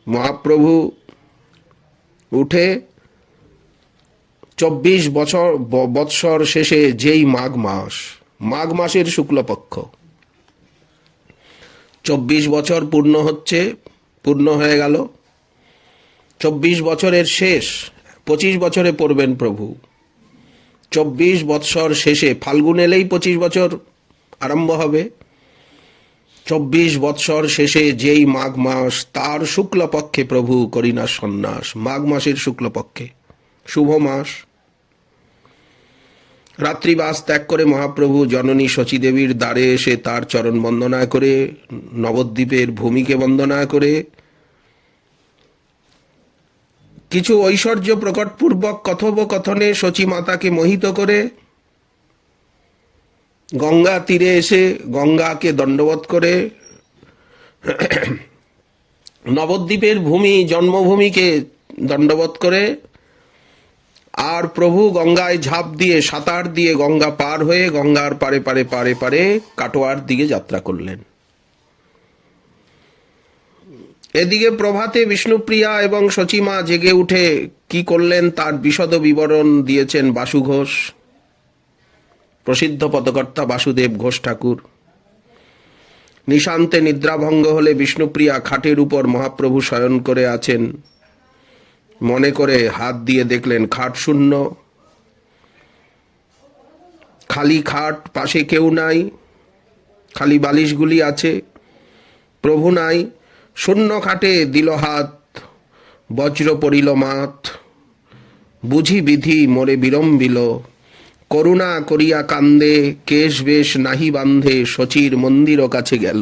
মহাপ্রভু উঠে 24 বৎসর শেষে যেই মাঘ মাসের শুক্লপক্ষ 24 বছর পূর্ণ হয়ে গেল। 24 বছরের শেষ, 25 বছরে পড়বেন প্রভু। 24 বৎসর শেষে, ফাল্গুন এলেই 25 বছর আরম্ভ হবে। 24 বৎসর শেষে যেই মাঘ মাস, তার শুক্লপক্ষে প্রভু করিনা সন্ন্যাস। মাঘ মাসের শুক্লপক্ষে শুভ মাস। রাত্রিবাস ত্যাগ করে মহাপ্রভু জননী শচীদেবীর দ্বারে এসে তার চরণ বন্দনা করে, নবদ্বীপের ভূমিকে বন্দনা করে, কিছু ঐশ্বর্য প্রকটপূর্বক কথোপকথনে শচী মাতাকে মোহিত করে গঙ্গা তীরে এসে গঙ্গাকে দণ্ডবৎ করে, নবদ্বীপের জন্মভূমিকে দণ্ডবৎ করে, আর প্রভু গঙ্গায় ঝাঁপ দিয়ে, সাঁতার দিয়ে গঙ্গা পার হয়ে গঙ্গার পারে পারে পারে পারে কাটোয়ার দিকে যাত্রা করলেন। এদিকে প্রভাতে বিষ্ণুপ্রিয়া এবং শচীমা জেগে উঠে কি করলেন তার বিশদ বিবরণ দিয়েছেন বাসু ঘোষ। প্রসিদ্ধ পদকর্তা বাসুদেব ঘোষ ঠাকুর। নিশান্তে নিদ্রাভঙ্গ হলে বিষ্ণুপ্রিয়া খাটের উপর মহাপ্রভু শয়ন করে আছেন মনে করে হাত দিয়ে দেখলেন খাট শূন্য, খালি খাট, পাশে কেউ নাই, খালি বালিশগুলি আছে, প্রভু নাই। শূন্য খাটে দিল হাত, বজ্র পড়িল মাত, বুঝি বিধি মোরে বিলম্বিল, করুণা করিয়া কান্দে, কেশ বেশ নাহি বান্ধে, শচীর মন্দির কাছে গেল।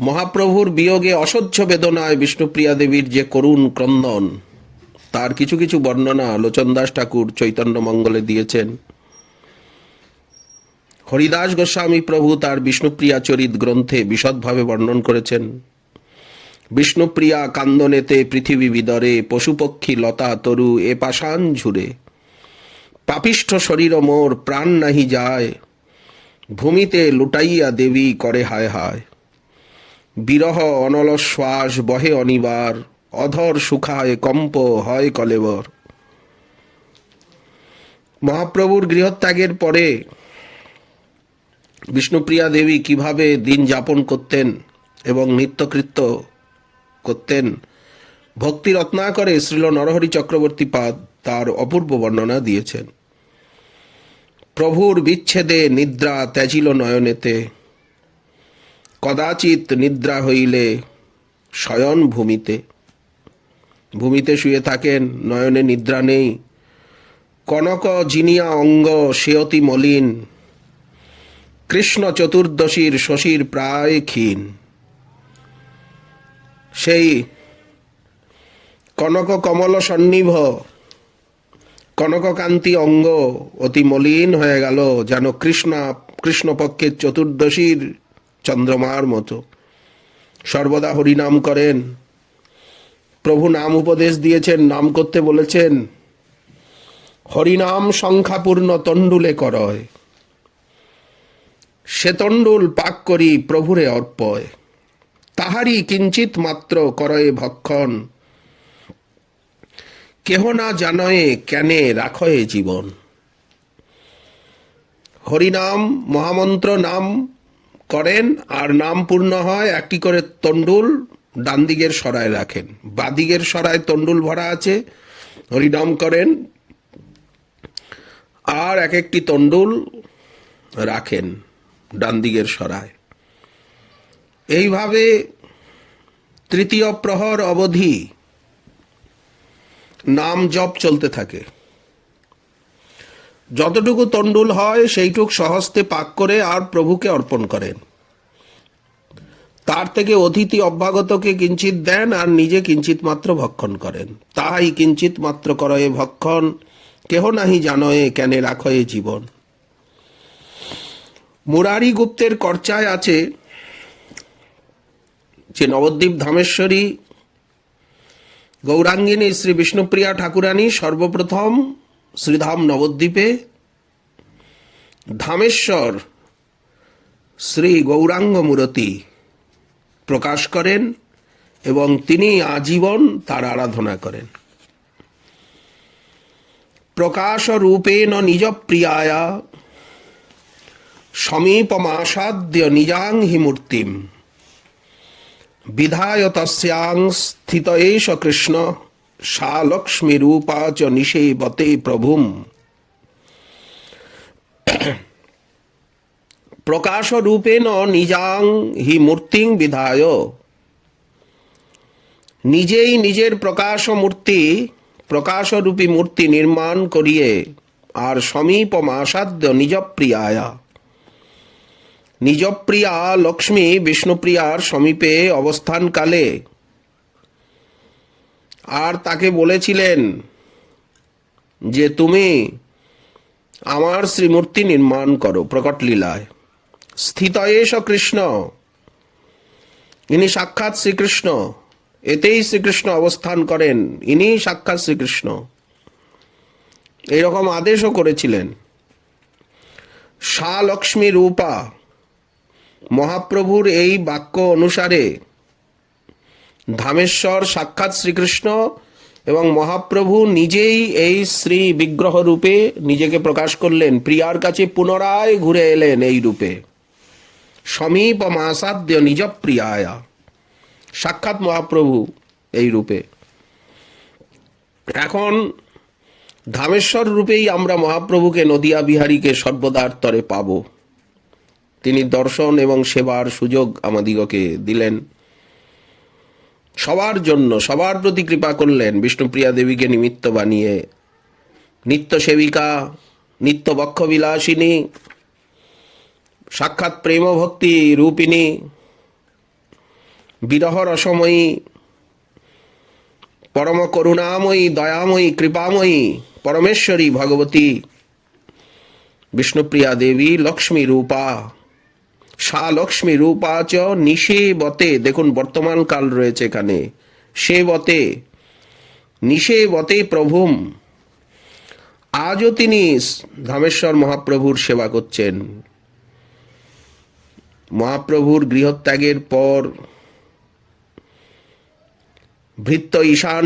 মহাপ্রভুর বিয়োগে অসহ্য বেদনায় বিষ্ণুপ্রিয়া দেবীর যে করুণ ক্রন্দন, তার কিছু কিছু বর্ণনা লোচনদাস ঠাকুর চৈতন্য মঙ্গলে দিয়েছেন। হরিদাস গোস্বামী প্রভু তার বিষ্ণুপ্রিয়া চরিত গ্রন্থে বিশদভাবে বর্ণন করেছেন। বিষ্ণুপ্রিয়া কান্দনেতে পৃথিবী বিদরে, পশুপক্ষী লতা তরু এ পাষাণ ঝুরে, পাপিষ্ঠ শরীর মোর প্রাণ নাহি যায়, ভূমিতে লুটাইয়া দেবী করে হায় হায়, বিরহ অনল শ্বাস বহে অনিবার, অধর সুখায় কম্প হয় কলেবর। মহাপ্রভুর গৃহত্যাগের পরে বিষ্ণুপ্রিয়া দেবী কিভাবে দিন যাপন করতেন এবং নিত্যকৃত্য করতেন, ভক্তি রত্নাকরে শ্রীল নরহরি চক্রবর্তী পাদ তার অপূর্ব বর্ণনা দিয়েছেন। প্রভুর বিচ্ছেদে নিদ্রা ত্যাজিল নয়নেতে, কদাচিৎ নিদ্রা হইলে শয়ন ভূমিতে। ভূমিতে শুয়ে থাকেন, নয়নে নিদ্রা নেই। কনক জিনিয়া অঙ্গ সে অতি মলিন, কৃষ্ণ চতুর্দশীর শশীর প্রায় ক্ষীণ। সেই কনক কমল সন্নিভ কনককান্তি অঙ্গ অতি মলিন হয়ে গেল, যেন কৃষ্ণপক্ষের চতুর্দশীর চন্দ্রমার মতো। সর্বদা হরিনাম করেন। প্রভু নাম উপদেশ দিয়েছেন, নাম করতে বলেছেন। হরিনাম সংখ্যাপূর্ণ তণ্ডুলে করয়, সে তণ্ডুল পাক করি প্রভুরে অর্পয়, তাহারি কিঞ্চিত মাত্র করয়ে ভক্ষণ, কেহ না জানয়ে কেনে রাখয়ে জীবন। হরিনাম মহামন্ত্র নাম করেন, আর নাম পূর্ণ হয় একটি করে তণ্ডুল ডান দিকের সরায় রাখেন, বাদিকের সরায় তণ্ডুল ভরা আছে, হরিনাম করেন আর এক একটি তণ্ডুল রাখেন ডান দিকের সরায়। এইভাবে তৃতীয় প্রহর অবধি নাম জপ চলতে থাকে। যতটুকু তণ্ডুল হয় সেইটুক সহস্তে পাক করে আর প্রভুকে অর্পণ করেন। তার থেকে অতিথি অভ্যাগতকে কিঞ্চিত দেন আর নিজে কিঞ্চিত মাত্র ভক্ষণ করেন। তাহাই কিঞ্চিত মাত্র করয়ে ভক্ষণ, কেহ নাহি জানয়ে কেনে রাখয়ে জীবন। মুরারি গুপ্তের কর্চায় আছে যে নবদ্বীপ ধামেশ্বরী গৌরাঙ্গিনী শ্রী বিষ্ণুপ্রিয়া ঠাকুরানী সর্বপ্রথম শ্রীধাম নবদ্বীপে ধামেশ্বর শ্রী গৌরাঙ্গ মূরতি প্রকাশ করেন এবং তিনি আজীবন তার আরাধনা করেন। প্রকাশ রূপেণ নিজ প্রিয়ায়া সমীপমাসাদ্য নিজাং হি মূর্তিম, বিধায় তস্যাং স্থিত এষ কৃষ্ণ, সা লক্ষ্মী রূপা চ নিষেবতে প্রভুম। প্রকাশ রূপেণ নিজাং হি মূর্তিং বিধায়, নিজেই নিজের প্রকাশরূপী মূর্তি নির্মাণ করিয়ে আর সমীপম আসাদ্য নিজপ্রিয়ায়া, নিজপ্রিয়া লক্ষ্মী বিষ্ণুপ্রিয়ার সমীপে অবস্থানকালে আর তাকে বলেছিলেন যে তুমি আমার শ্রীমূর্তি নির্মাণ করো প্রকট লীলায়। স্থিত এষ কৃষ্ণ, ইনি সাক্ষাৎ শ্রীকৃষ্ণ, এতেই শ্রীকৃষ্ণ অবস্থান করেন, ইনি সাক্ষাৎ শ্রীকৃষ্ণ, এইরকম আদেশও করেছিলেন। সা লক্ষ্মী রূপা, মহাপ্রভুর এই বাক্য অনুসারে ধামেশ্বর সাক্ষাৎ শ্রীকৃষ্ণ এবং মহাপ্রভু নিজেই এই শ্রী বিগ্রহ রূপে নিজেকে প্রকাশ করলেন, প্রিয়ার কাছে পুনরায় ঘুরে এলেন এই রূপে। সমীপ মাসাদ্য নিজ প্রিয়ায়া, সাক্ষাৎ মহাপ্রভু এই রূপে। এখন ধামেশ্বর রূপেই আমরা মহাপ্রভুকে, নদিয়া বিহারীকে সর্বদার তরে পাব। তিনি দর্শন এবং সেবার সুযোগ আমাদিগকে দিলেন, সবার জন্য সবার প্রতি কৃপা করলেন। বিষ্ণুপ্রিয়া দেবীকে নিমিত্ত বানিয়ে নিত্য সেবিকা, নিত্য বক্ষ বিলাসিনী, সাক্ষাৎ প্রেম ভক্তি রূপিণী, বিরহ রসময়ী, পরম করুণাময়ী, দয়াময়ী, কৃপাময়ী পরমেশ্বরী ভগবতী বিষ্ণুপ্রিয়া দেবী লক্ষ্মী রূপা। সা লক্ষ্মী রূপা চ নিষেবতে, দেখুন বর্তমান কাল রয়েছে এখানে, সেবতে নিষেবতে প্রভুম। আজও তিনি ধামেশ্বর মহাপ্রভুর সেবা করছেন। মহাপ্রভুর গৃহত্যাগের পর ভৃত্য ঈশান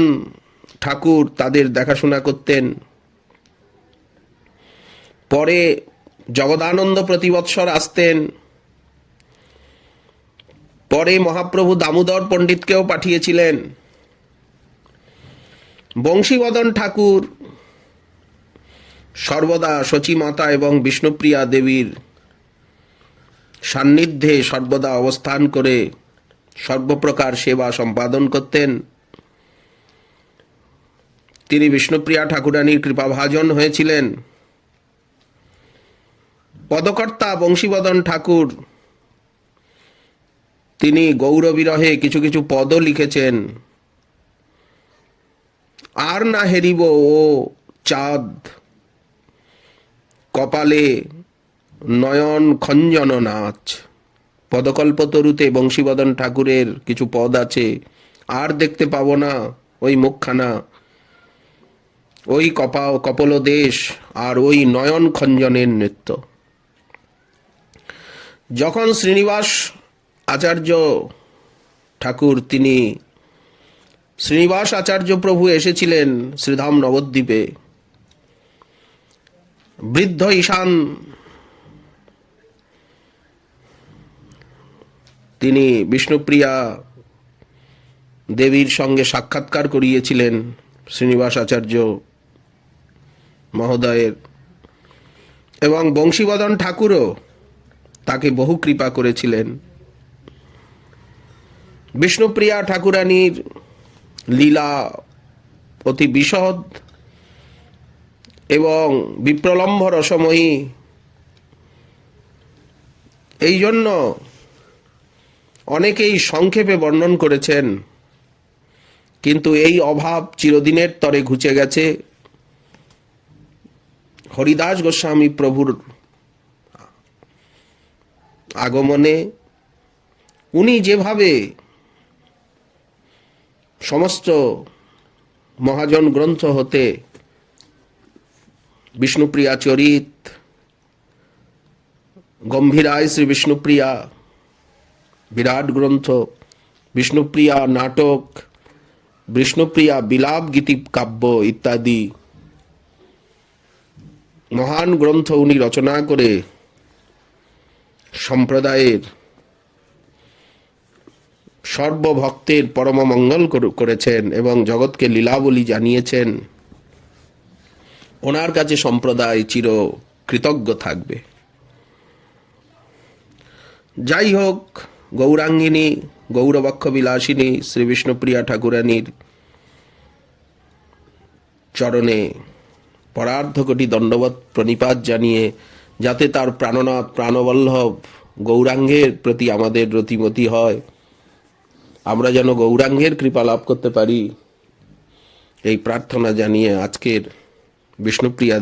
ঠাকুর তাদের দেখাশোনা করতেন। পরে জগদানন্দ প্রতিবৎসর আসতেন। পরে মহাপ্রভু দামোদর পণ্ডিতকেও পাঠিয়েছিলেন। বংশীবদন ঠাকুর সর্বদা সচিমাতা এবং বিষ্ণুপ্রিয়া দেবীর সান্নিধ্যে সর্বদা অবস্থান করে সর্বপ্রকার সেবা সম্পাদন করতেন। তিনি বিষ্ণুপ্রিয়া ঠাকুরানীর কৃপাভাজন হয়েছিলেন। পদকর্তা বংশীবদন ঠাকুর তিনি গৌরবিরহে কিছু কিছু পদও লিখেছেন। আর না হেরিব ও চাঁদ, কপালে নয়ন খঞ্জন নাচ। পদকল্পতরুতে বংশীবদন ঠাকুরের কিছু পদ আছে। আর দেখতে পাবো না ওই মুখখানা, ওই কপল দেশ, আর ওই নয়ন খঞ্জনের নৃত্য। যখন শ্রীনিবাস আচার্য ঠাকুর, তিনি শ্রীনিবাস আচার্য প্রভু এসেছিলেন শ্রীধাম নবদ্বীপে, বৃদ্ধ ঈশান তিনি বিষ্ণুপ্রিয়া দেবীর সঙ্গে সাক্ষাৎকার করিয়েছিলেন শ্রীনিবাস আচার্য মহোদয়ের, এবং বংশীবদন ঠাকুরও তাকে বহু কৃপা করেছিলেন। বিষ্ণুপ্রিয়া ঠাকুরানীর লীলা অতি বিশদ এবং বিপ্রলম্ভ রসময়ী। এই জন্য অনেকেই সংক্ষেপে বর্ণন করেছেন, কিন্তু এই অভাব চিরদিনের তরে ঘুচে গেছে। হরিদাস গোস্বামী প্রভুর আগমনে উনি যেভাবে সমস্ত মহাজন গ্রন্থ হতে বিষ্ণুপ্রিয়া চরিত, গম্ভীরায় শ্রী বিষ্ণুপ্রিয়া বিরাট গ্রন্থ, বিষ্ণুপ্রিয়া নাটক, বিষ্ণুপ্রিয়া বিলাপ গীতি কাব্য ইত্যাদি মহান গ্রন্থ উনি রচনা করে সম্প্রদায়ের সর্বভক্তের পরম মঙ্গল করেছেন এবং জগৎকে লীলাবলী জানিয়েছেন। ওনার কাছে সম্প্রদায় চির কৃতজ্ঞ থাকবে। যাই হোক, গৌরাঙ্গিনী, গৌরবক্ষ বিলাসিনী শ্রী বিষ্ণুপ্রিয়া ঠাকুরানীর চরণে পরার্ধকোটি দণ্ডবত প্রণিপাত জানিয়ে, যাতে তার প্রাণনাথ প্রাণবল্লভ গৌরাঙ্গের প্রতি আমাদের রতিমতি হয়, আমরা যেন গৌরাঙ্গের কৃপা লাভ করতে পারি, এই প্রার্থনা জানিয়ে আজকের বিষ্ণুপ্রিয়া